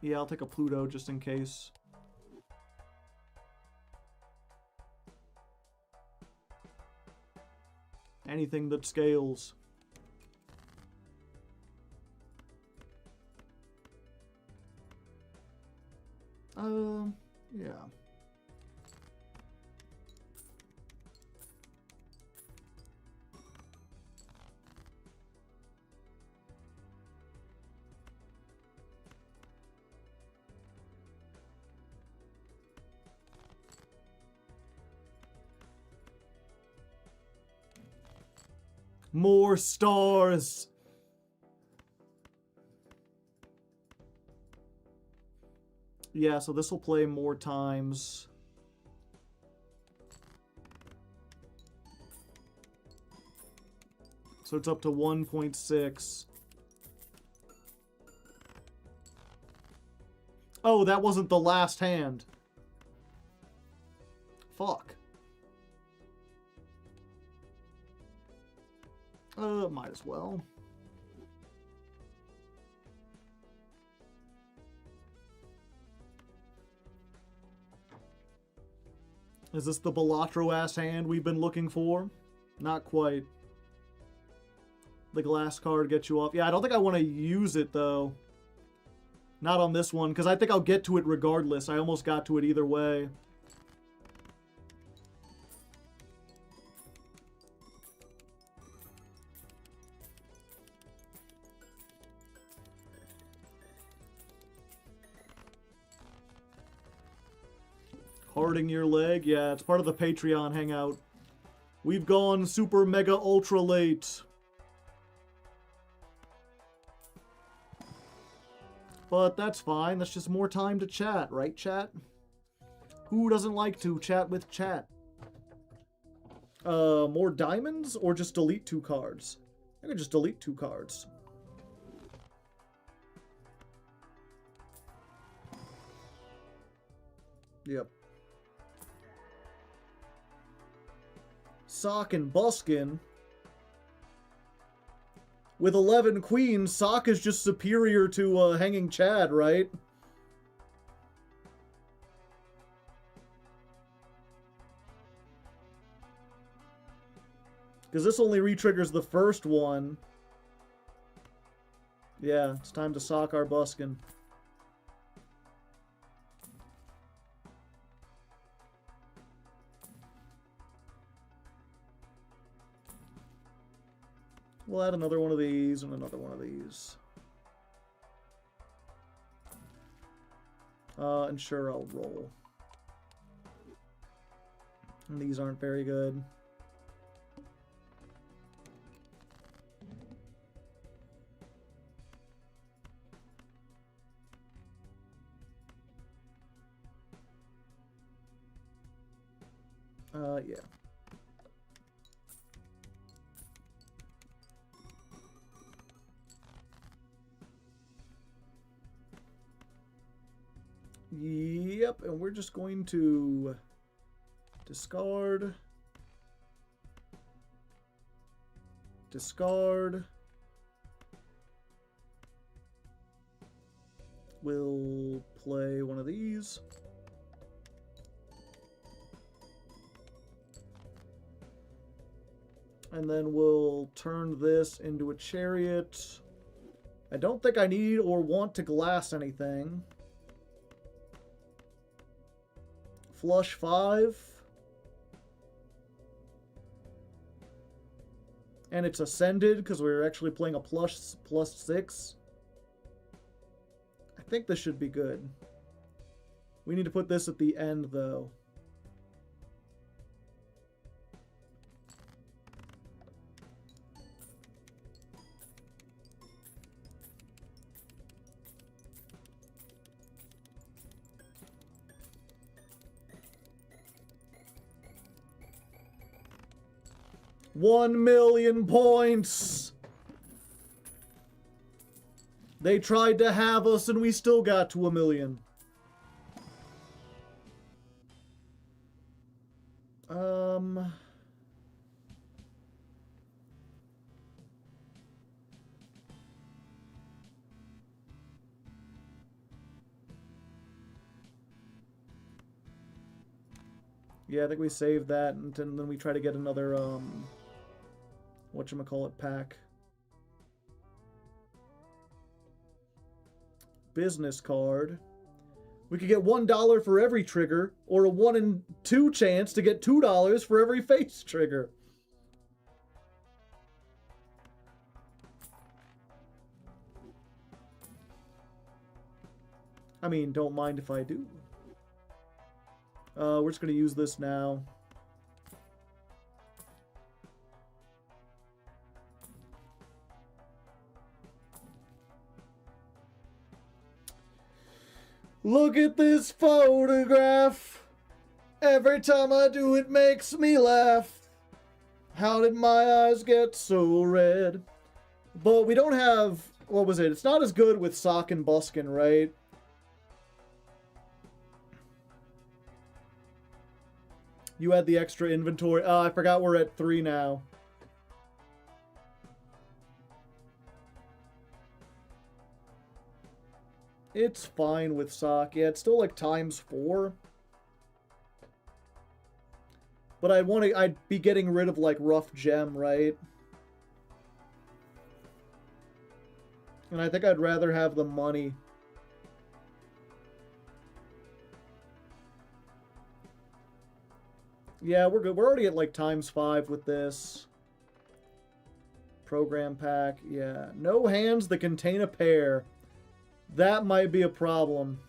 Yeah, I'll take a Pluto just in case. Anything that scales. Yeah. More stars. Yeah, so this will play more times. So it's up to 1.6. Oh, that wasn't the last hand. Fuck. Might as well. Is this the Balatro ass hand we've been looking for? Not quite. The glass card gets you off. Yeah, I don't think I want to use it though. Not on this one, because I think I'll get to it regardless. I almost got to it either way. Harding your leg? Yeah, it's part of the Patreon hangout. We've gone super mega ultra late. But that's fine. That's just more time to chat, right, chat? Who doesn't like to chat with chat? More diamonds or just delete 2 cards? I could just delete 2 cards. Yep. Sock and Buskin. With 11 queens, Sock is just superior to Hanging Chad, right? Because this only re-triggers the first one. Yeah, it's time to sock our Buskin. We'll add another one of these and another one of these. And sure, I'll roll. And these aren't very good. Yeah. Yep, and we're just going to discard, discard. We'll play one of these. And then we'll turn this into a chariot. I don't think I need or want to glass anything. Flush 5. And it's ascended because we're actually playing a plus 6. I think this should be good. We need to put this at the end, though. $1,000,000 points! They tried to have us and we still got to 1,000,000. Yeah, I think we saved that and then we try to get another, whatchamacallit pack. Business card. We could get $1 for every trigger, or a 1 in 2 chance to get $2 for every face trigger. I mean, don't mind if I do. We're just going to use this now. Look at this photograph. Every time I do it makes me laugh. How did my eyes get so red? But we don't have... What was it? It's not as good with Sock and Buskin, right? You had the extra inventory. Oh, I forgot we're at 3 now. It's fine with Sock. Yeah, it's still like ×4. But I'd be getting rid of like Rough Gem, right? And I think I'd rather have the money. Yeah, we're good. We're already at like ×5 with this. Program pack. Yeah. No hands that contain a pair. That might be a problem.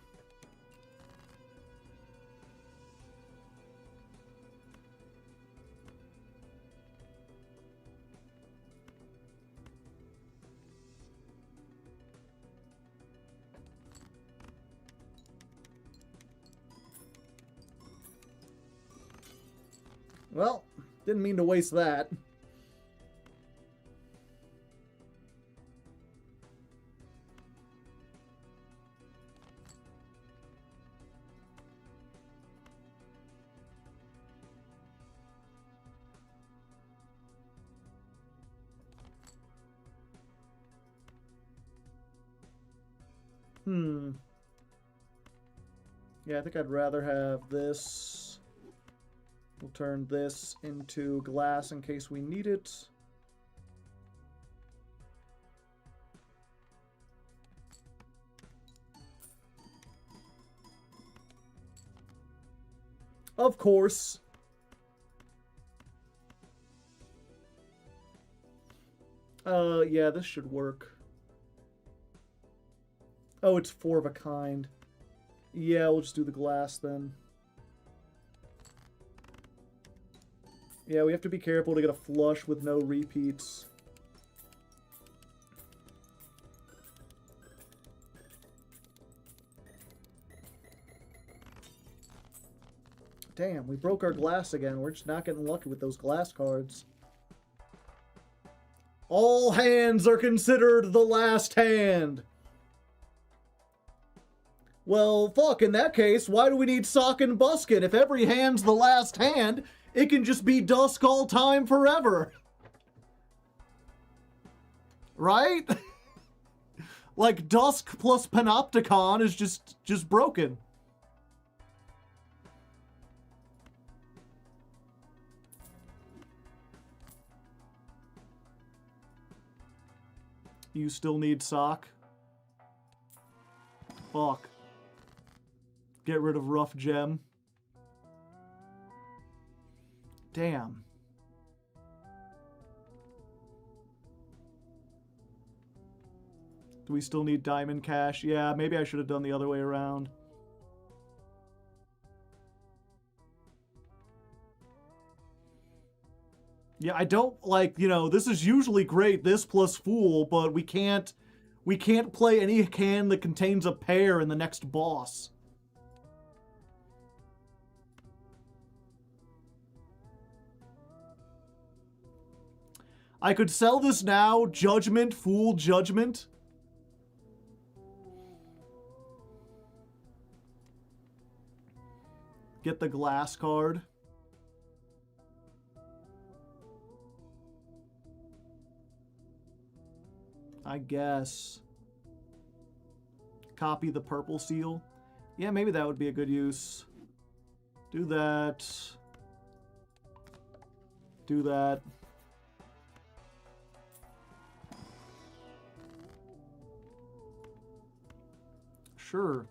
Well, didn't mean to waste that. Yeah, I think I'd rather have this. We'll turn this into glass in case we need it. Of course. Yeah, this should work. Oh, it's 4 of a kind. Yeah, we'll just do the glass then. Yeah, we have to be careful to get a flush with no repeats. Damn, we broke our glass again. We're just not getting lucky with those glass cards. All hands are considered the last hand. Well, fuck, in that case, why do we need Sock and Buskin? If every hand's the last hand, it can just be Dusk all time forever. Right? Like, Dusk plus Panopticon is just broken. You still need Sock? Fuck. Get rid of Rough Gem. Damn. Do we still need Diamond Cash? Yeah, maybe I should have done the other way around. Yeah, I don't like, you know, this is usually great, this plus Fool, but we can't play any hand that contains a pair in the next boss. I could sell this now, Judgment, Fool, Judgment. Get the glass card. I guess. Copy the purple seal. Yeah, maybe that would be a good use. Do that. Do that. Sure.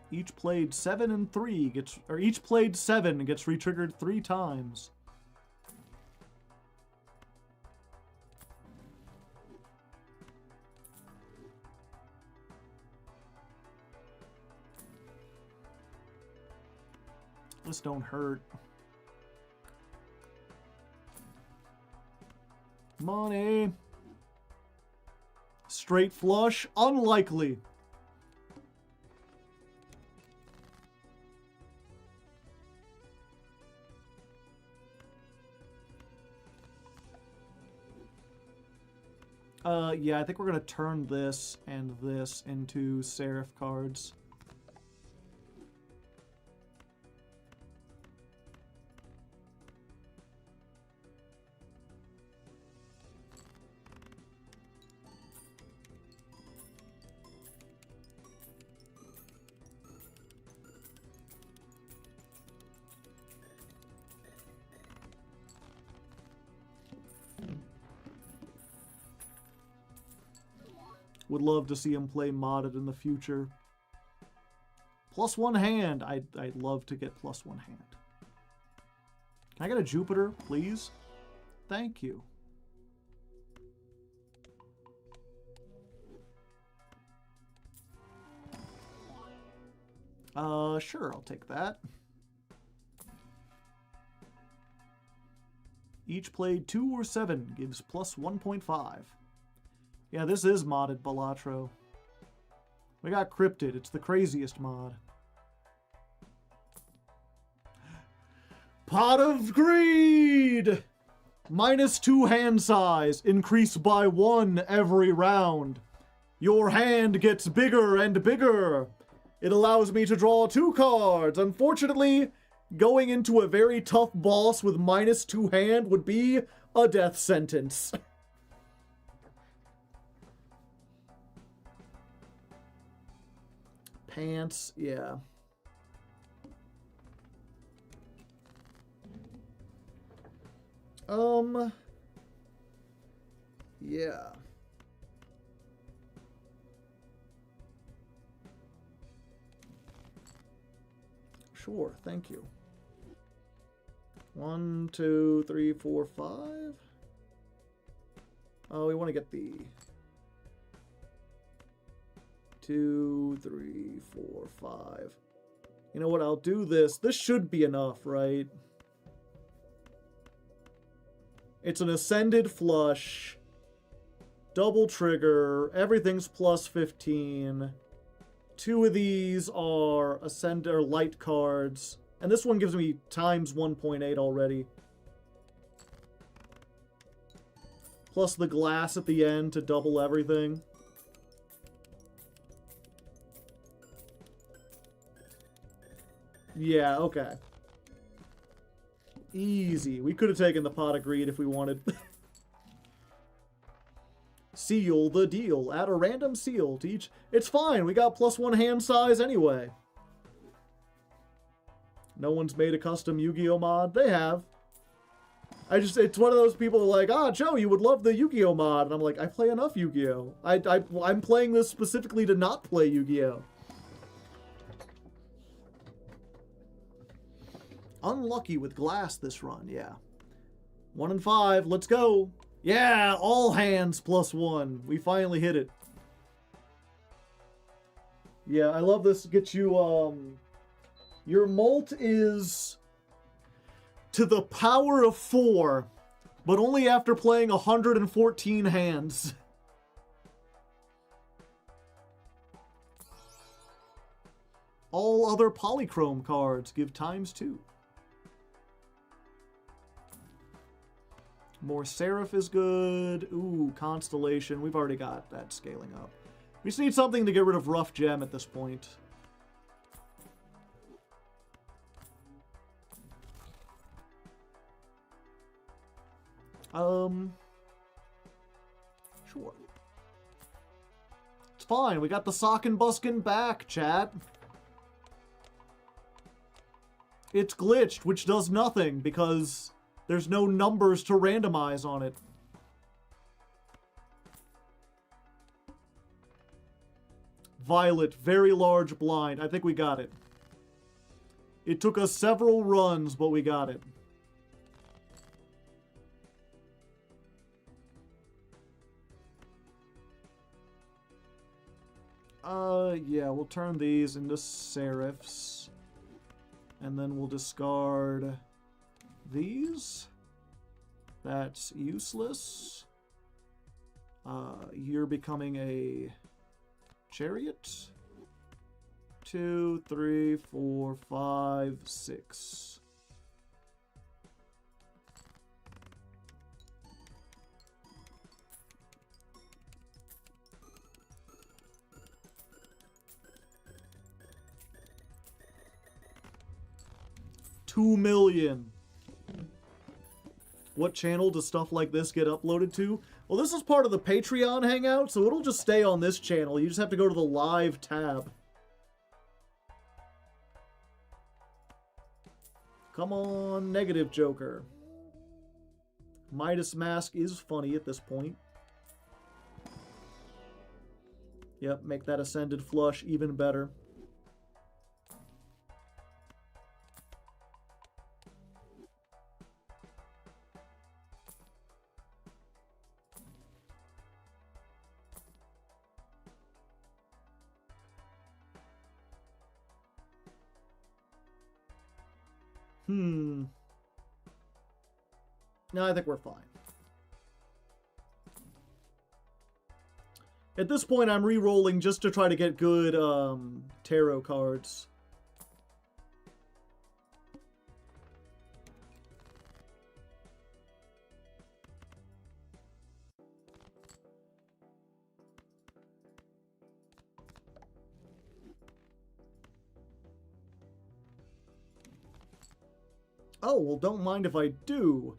Each played 7 and 3 gets, or each played 7 gets retriggered 3 times. This don't hurt. Money. Straight flush? Unlikely. Yeah, I think we're gonna turn this and this into Seraph cards. Would love to see him play modded in the future. +1 hand. I'd love to get +1 hand. Can I get a Jupiter, please? Thank you. Sure, I'll take that. Each played 2 or 7 gives +1.5. Yeah, this is modded Balatro. We got Cryptid. It's the craziest mod. Pot of Greed! -2 hand size. Increase by 1 every round. Your hand gets bigger and bigger. It allows me to draw 2 cards. Unfortunately, going into a very tough boss with -2 hand would be a death sentence. Pants, yeah. Yeah. Sure, thank you. 1, 2, 3, 4, 5. Oh, we want to get the 2, 3, 4, 5. You know what? I'll do this. This should be enough, right? It's an ascended flush. Double trigger. Everything's +15. 2 of these are or light cards. And this one gives me times 1.8 already. Plus the glass at the end to double everything. Yeah, okay. Easy. We could have taken the pot of greed if we wanted. Seal the deal. Add a random seal to each. It's fine. We got +1 hand size anyway. No one's made a custom Yu-Gi-Oh mod. They have. It's one of those people like, ah, Joe, you would love the Yu-Gi-Oh mod. And I'm like, I play enough Yu-Gi-Oh. I'm playing this specifically to not play Yu-Gi-Oh. Unlucky with glass this run, yeah. 1 and 5, let's go. Yeah, all hands +1. We finally hit it. Yeah, I love this. Get you, your molt is to the power of 4, but only after playing 114 hands. All other polychrome cards give ×2. More Seraph is good. Ooh, Constellation. We've already got that scaling up. We just need something to get rid of Rough Gem at this point. Sure. It's fine. We got the Sockin' Buskin' back, chat. It's glitched, which does nothing because there's no numbers to randomize on it. Violet, very large blind. I think we got it. It took us several runs, but we got it. Yeah, we'll turn these into Seraphs. And then we'll discard these. That's useless. You're becoming a chariot. 2, 3, 4, 5, 6. $2 million. What channel does stuff like this get uploaded to? Well, this is part of the Patreon hangout, so it'll just stay on this channel. You just have to go to the live tab. Come on, Negative Joker. Midas Mask is funny at this point. Yep, make that Ascended Flush even better. No, I think we're fine. At this point, I'm re-rolling just to try to get good tarot cards. Oh, well, don't mind if I do.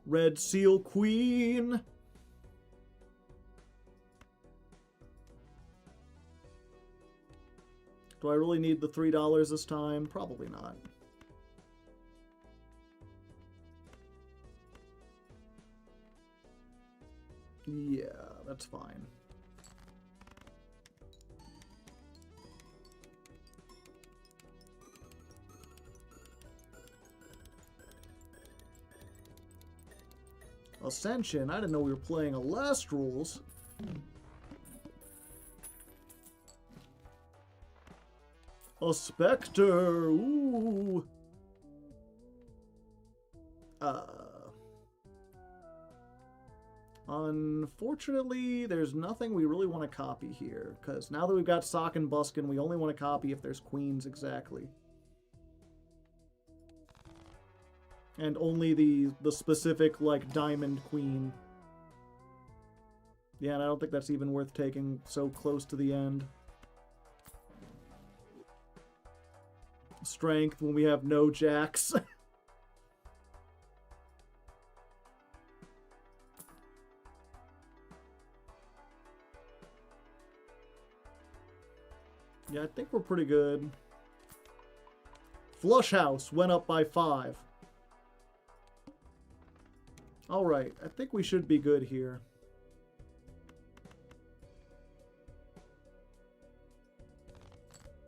Red Seal Queen. Do I really need the $3 this time? Probably not. Yeah, that's fine. Ascension. I didn't know we were playing a last rules. A Spectre. Ooh. Unfortunately, there's nothing we really want to copy here, because now that we've got Sock and Buskin, we only want to copy if there's queens exactly. And only the specific, like, diamond queen. Yeah, and I don't think that's even worth taking so close to the end. Strength when we have no jacks. Yeah, I think we're pretty good. Flush House went up by 5. Alright, I think we should be good here.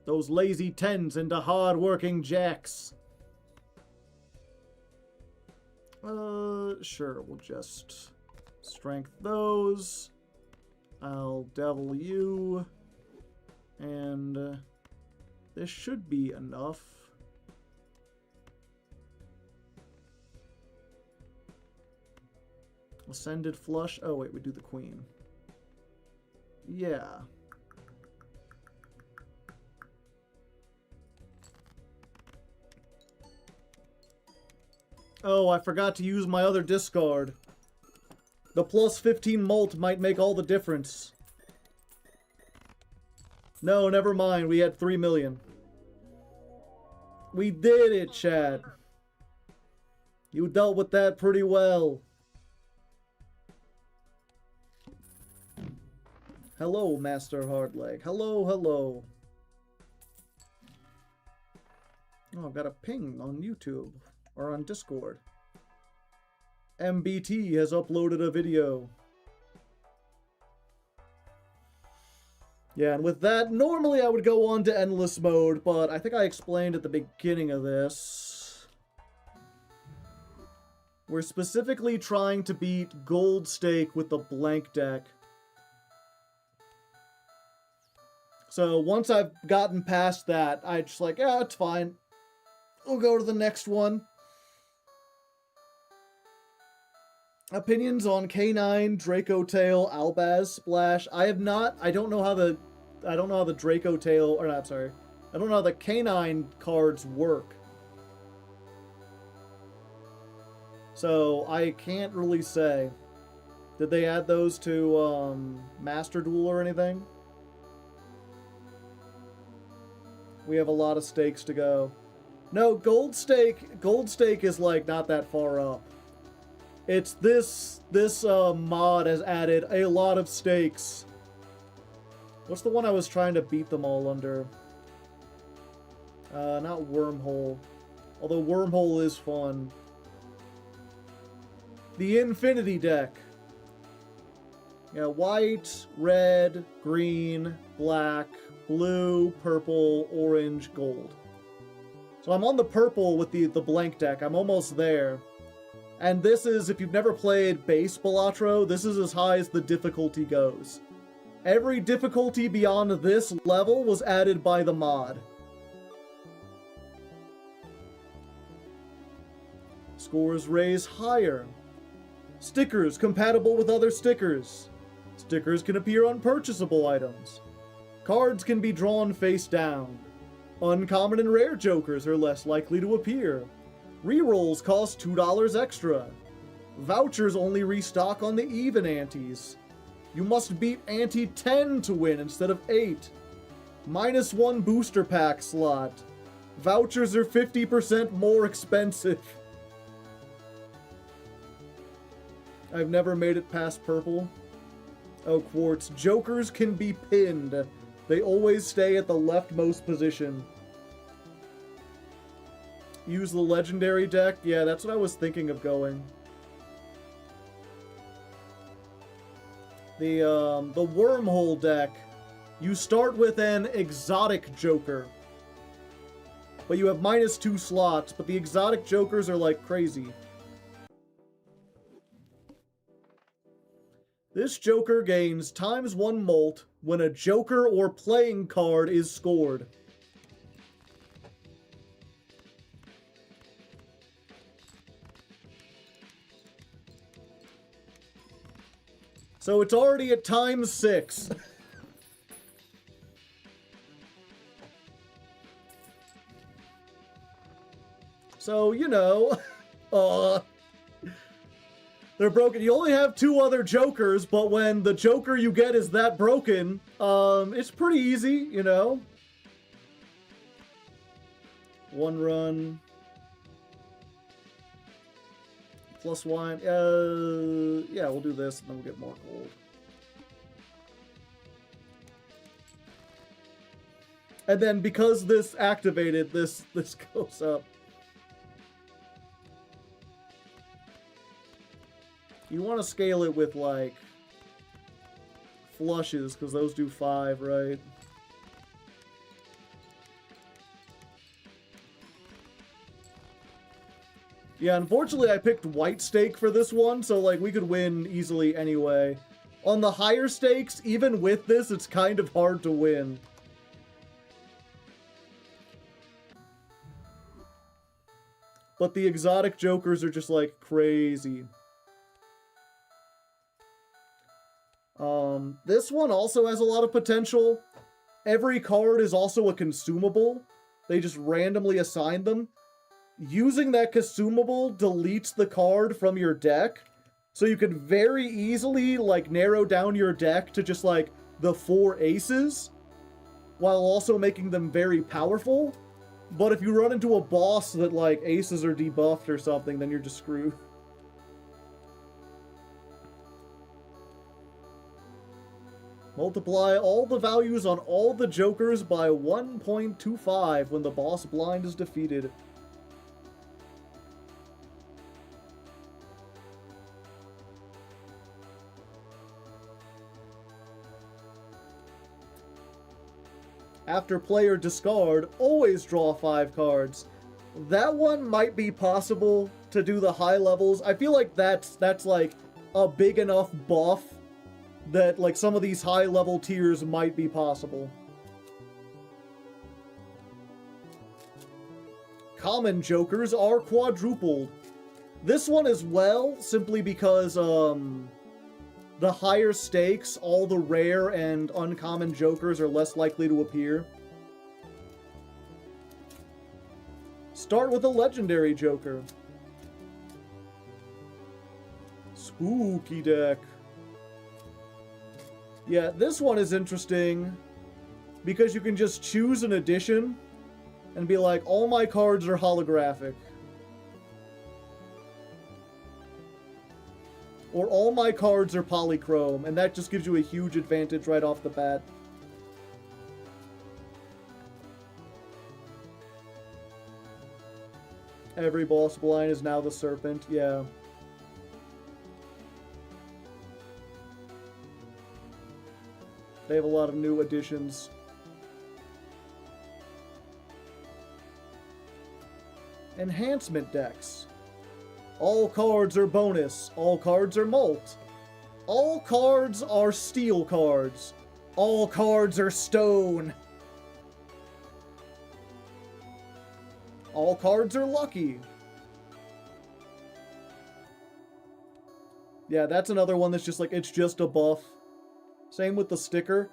Those lazy 10s into hard-working jacks. Sure, we'll just strength those. I'll devil you. And this should be enough. Ascended flush. Oh, wait, we do the queen. Yeah. Oh, I forgot to use my other discard. The plus 15 mult might make all the difference. No, never mind. We had 3 million. We did it, Chad. You dealt with that pretty well. Hello, Master Hardleg. Hello, hello. Oh, I've got a ping on YouTube. Or on Discord. MBT has uploaded a video. Yeah, and with that, normally I would go on to endless mode, but I think I explained at the beginning of this. We're specifically trying to beat Gold Stake with the blank deck. So once I've gotten past that, I just like, yeah, it's fine. We'll go to the next one. Opinions on K9, Draco Tail, Albaz Splash. I don't know how the Draco Tail, or not, sorry. I don't know how the K9 cards work. So I can't really say. Did they add those to Master Duel or anything? We have a lot of stakes to go. No, Gold Stake is like not that far up. It's this mod has added a lot of stakes. What's the one I was trying to beat them all under? Not Wormhole. Although Wormhole is fun. The Infinity deck. Yeah, white, red, green, black, blue, purple, orange, gold. So I'm on the purple with the blank deck. I'm almost there. And this is, if you've never played base Balatro, this is as high as the difficulty goes. Every difficulty beyond this level was added by the mod. Scores raise higher. Stickers compatible with other stickers. Stickers can appear on purchasable items. Cards can be drawn face down. Uncommon and rare jokers are less likely to appear. Rerolls cost $2 extra. Vouchers only restock on the even antes. You must beat ante 10 to win instead of 8. -1 booster pack slot. Vouchers are 50% more expensive. I've never made it past purple. Oh, Quartz. Jokers can be pinned. They always stay at the leftmost position. Use the legendary deck? Yeah, that's what I was thinking of going. The wormhole deck. You start with an exotic joker. But you have -2 slots, but the exotic jokers are like crazy. This joker gains ×1 molt when a joker or playing card is scored. So it's already at ×6. So, you know, they're broken. You only have 2 other jokers, but when the joker you get is that broken, it's pretty easy, you know. 1 run. +1. Yeah, we'll do this, and then we'll get more gold. And then because this activated, this goes up. You want to scale it with, like, flushes, because those do 5, right? Yeah, unfortunately I picked white stake for this one, so, like, we could win easily anyway. On the higher stakes, even with this, it's kind of hard to win. But the exotic jokers are just, like, crazy. This one also has a lot of potential. Every card is also a consumable. They just randomly assign them. Using that consumable deletes the card from your deck. So you can very easily, like, narrow down your deck to just, like, the 4 aces, while also making them very powerful. But if you run into a boss that, like, aces are debuffed or something, then you're just screwed. Multiply all the values on all the jokers by 1.25 when the boss blind is defeated. After player discard, always draw 5 cards. That one might be possible to do the high levels. I feel like that's like a big enough buff that, like, some of these high level tiers might be possible. Common jokers are quadrupled. This one as well, simply because the higher stakes, all the rare and uncommon jokers are less likely to appear. Start with a legendary joker. Spooky deck. Yeah, this one is interesting because you can just choose an edition and be like, all my cards are holographic. Or all my cards are polychrome, and that just gives you a huge advantage right off the bat. Every boss blind is now the serpent, yeah. They have a lot of new additions. Enhancement decks. All cards are bonus. All cards are molt. All cards are steel cards. All cards are stone. All cards are lucky. Yeah, that's another one that's just like, it's just a buff. Same with the sticker.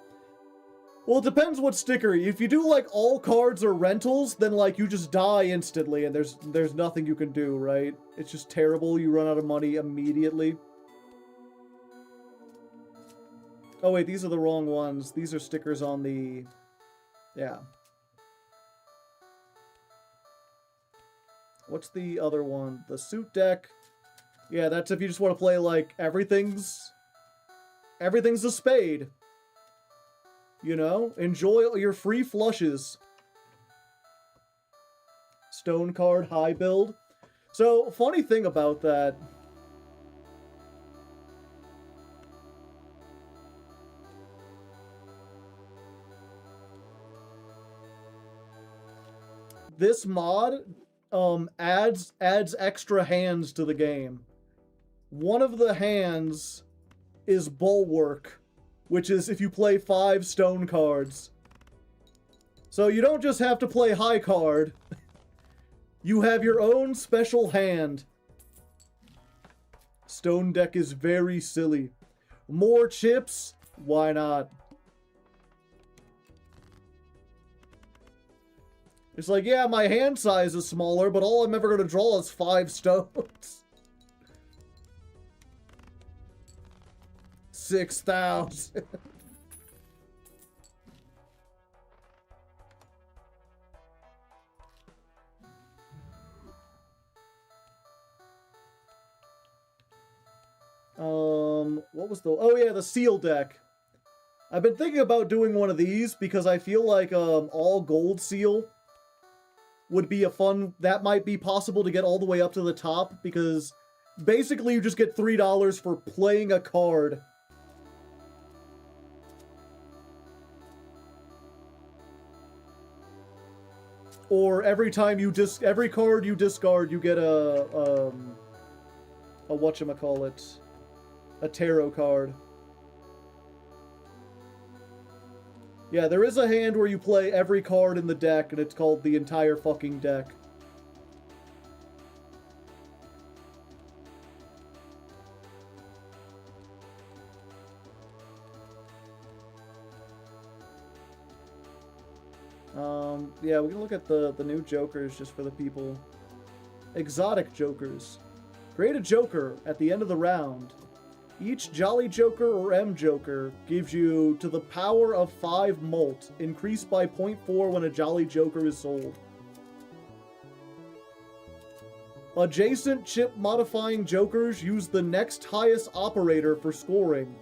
Well, it depends what sticker. If you do like all cards are rentals, then like you just die instantly and there's nothing you can do, right? It's just terrible. You run out of money immediately. Oh wait, these are the wrong ones. These are stickers on the... Yeah. What's the other one? The suit deck. Yeah, that's if you just want to play like everything's a spade. You know? Enjoy your free flushes. Stone card, high build. So, funny thing about that. This mod adds extra hands to the game. One of the hands is Bulwark, which is if you play 5 stone cards. So you don't just have to play high card. You have your own special hand. Stone deck is very silly. More chips? Why not? It's like, yeah, my hand size is smaller, but all I'm ever going to draw is 5 stones. 6,000. What was the... Oh, yeah, the seal deck. I've been thinking about doing one of these because I feel like, all gold seal would be a fun... That might be possible to get all the way up to the top because basically you just get $3 for playing a card. Or every time you every card you discard, you get a whatchamacallit, a tarot card. Yeah, there is a hand where you play every card in the deck, and it's called the entire fucking deck. Yeah, we can look at the new Jokers just for the people. Exotic Jokers. Create a Joker at the end of the round. Each Jolly Joker or M Joker gives you to the power of 5 mult, increased by 0.4 when a Jolly Joker is sold. Adjacent chip modifying Jokers use the next highest operator for scoring.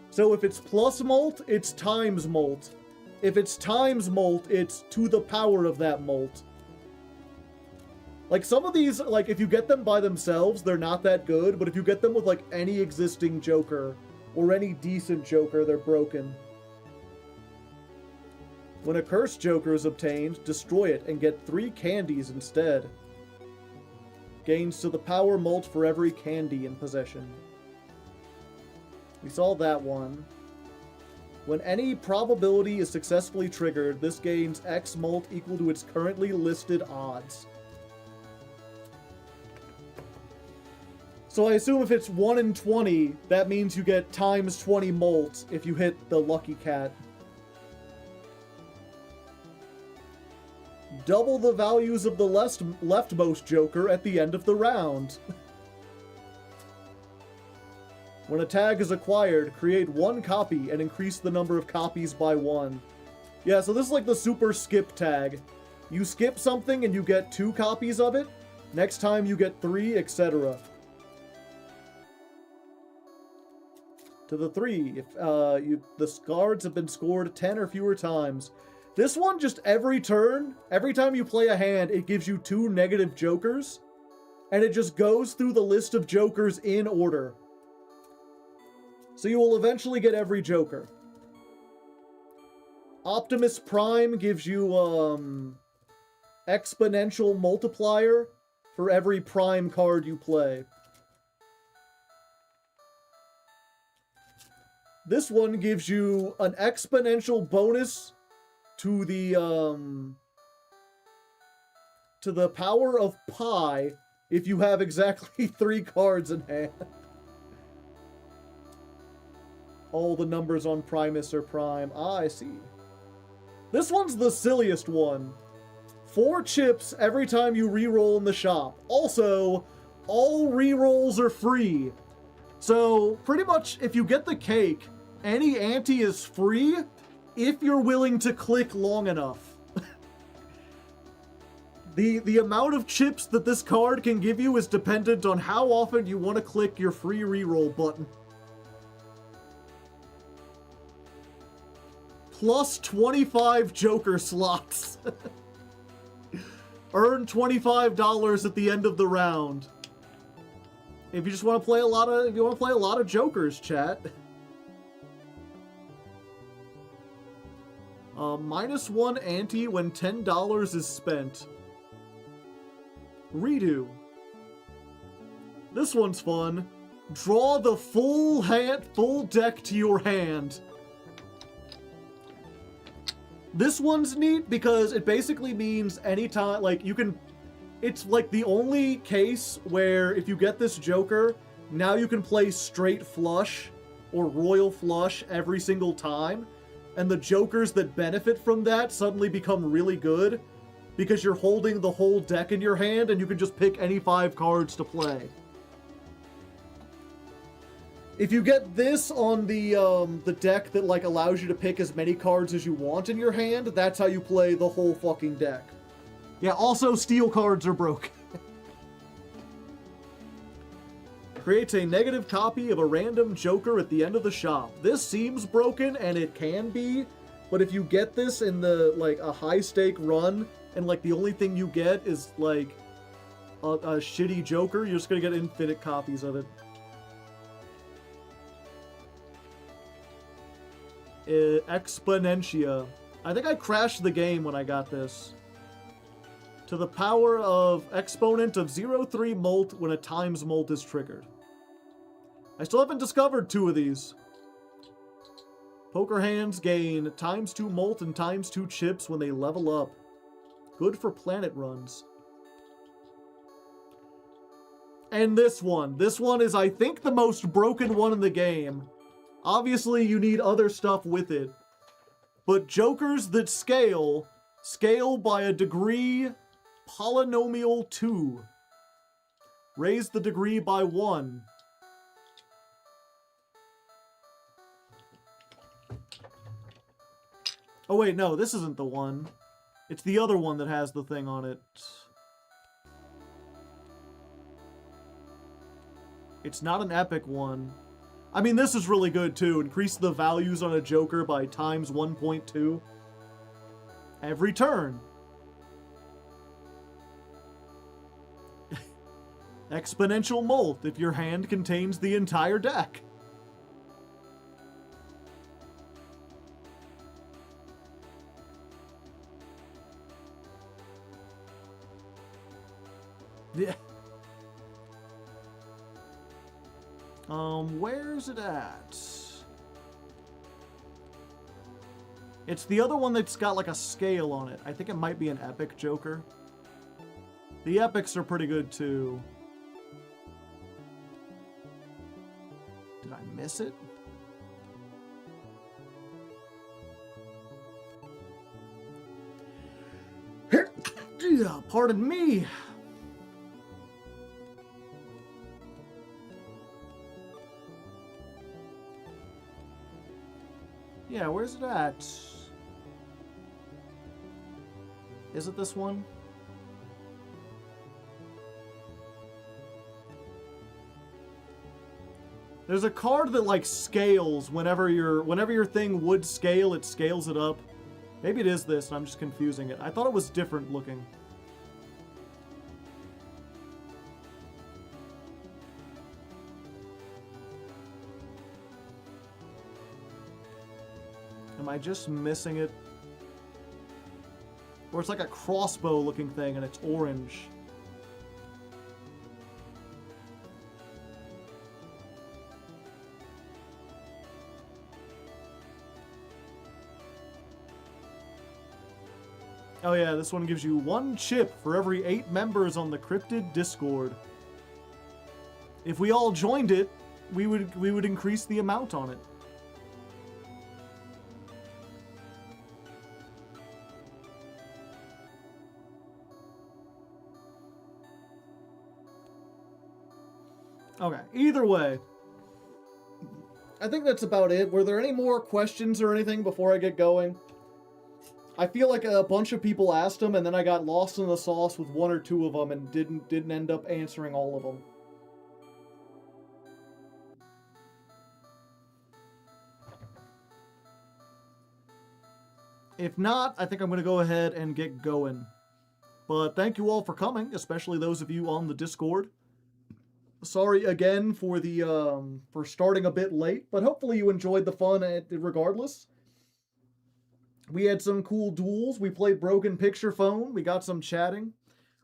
So if it's plus mult, it's times mult. If it's times mult, it's to the power of that mult. Like, some of these, like, if you get them by themselves, they're not that good, but if you get them with, like, any existing Joker, or any decent Joker, they're broken. When a cursed Joker is obtained, destroy it and get 3 candies instead. Gains to the power mult for every candy in possession. We saw that one. When any probability is successfully triggered, this gains X mult equal to its currently listed odds. So I assume if it's 1 in 20, that means you get times 20 mult if you hit the lucky cat. Double the values of the leftmost Joker at the end of the round. When a tag is acquired, create 1 copy and increase the number of copies by 1. Yeah, so this is like the super skip tag. You skip something and you get 2 copies of it. Next time you get 3, etc. To the 3, if the cards have been scored 10 or fewer times. This one, just every turn, every time you play a hand, it gives you 2 negative Jokers. And it just goes through the list of Jokers in order. So you will eventually get every Joker. Optimus Prime gives you, exponential multiplier for every Prime card you play. This one gives you an exponential bonus to the power of pi if you have exactly 3 cards in hand. All the numbers on Primus are prime. Ah, I see. This one's the silliest one. 4 chips every time you reroll in the shop. Also, all rerolls are free. So, pretty much, if you get the cake, any ante is free if you're willing to click long enough. The amount of chips that this card can give you is dependent on how often you want to click your free reroll button. Plus 25 Joker slots. Earn $25 at the end of the round. If you just want to play a lot of Jokers, chat. -1 ante when $10 is spent. Redo. This one's fun. Draw the full deck to your hand. This one's neat because it basically means anytime, like, you can... It's like the only case where if you get this Joker, now you can play straight flush or royal flush every single time. And the Jokers that benefit from that suddenly become really good because you're holding the whole deck in your hand and you can just pick any 5 cards to play. If you get this on the deck that like allows you to pick as many cards as you want in your hand, that's how you play the whole fucking deck. Yeah, also steel cards are broken. Creates a negative copy of a random Joker at the end of the shop. This seems broken, and it can be, but if you get this in the like a high stake run, and like the only thing you get is like a shitty Joker, you're just gonna get infinite copies of it. Exponentia. I think I crashed the game when I got this. To the power of exponent of 0.3 molt when a times molt is triggered. I still haven't discovered 2 of these. Poker hands gain ×2 molt and ×2 chips when they level up. Good for planet runs. And this one. This one is, I think, the most broken one in the game. Obviously, you need other stuff with it. But Jokers that scale by a degree polynomial 2. Raise the degree by 1. Oh wait, no, this isn't the one. It's the other one that has the thing on it. It's not an epic one. I mean, this is really good too. Increase the values on a Joker by ×1.2. Every turn. Exponential molt if your hand contains the entire deck. Yeah. Where's it at? It's the other one that's got like a scale on it. I think it might be an epic Joker. The epics are pretty good too. Did I miss it? Pardon me. Yeah, where's it at? Is it this one? There's a card that like scales whenever your thing would scale, it scales it up. Maybe it is this and I'm just confusing it. I thought it was different looking. Am I just missing it? Or it's like a crossbow looking thing and it's orange. Oh yeah, this one gives you 1 chip for every 8 members on the Cryptid Discord. If we all joined it, we would increase the amount on it. Okay, either way, I think that's about it. Were there any more questions or anything before I get going? I feel like a bunch of people asked them, and then I got lost in the sauce with 1 or 2 of them and didn't end up answering all of them. If not, I think I'm going to go ahead and get going. But thank you all for coming, especially those of you on the Discord. Sorry again for the for starting a bit late, but hopefully you enjoyed the fun regardless. We had some cool duels. We played Broken Picture Phone. We got some chatting.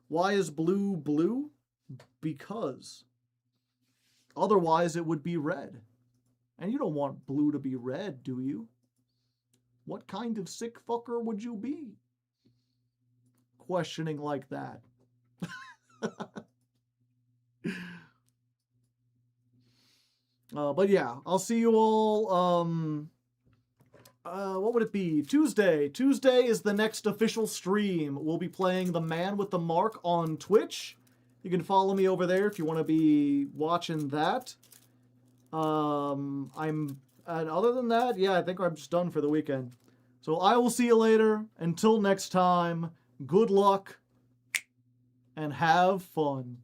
Why is blue blue? Because otherwise it would be red. And you don't want blue to be red, do you? What kind of sick fucker would you be? Questioning like that. But yeah, I'll see you all, what would it be? Tuesday. Tuesday is the next official stream. We'll be playing The Man with the Mark on Twitch. You can follow me over there if you want to be watching that. And other than that, yeah, I think I'm just done for the weekend. So I will see you later. Until next time, good luck and have fun.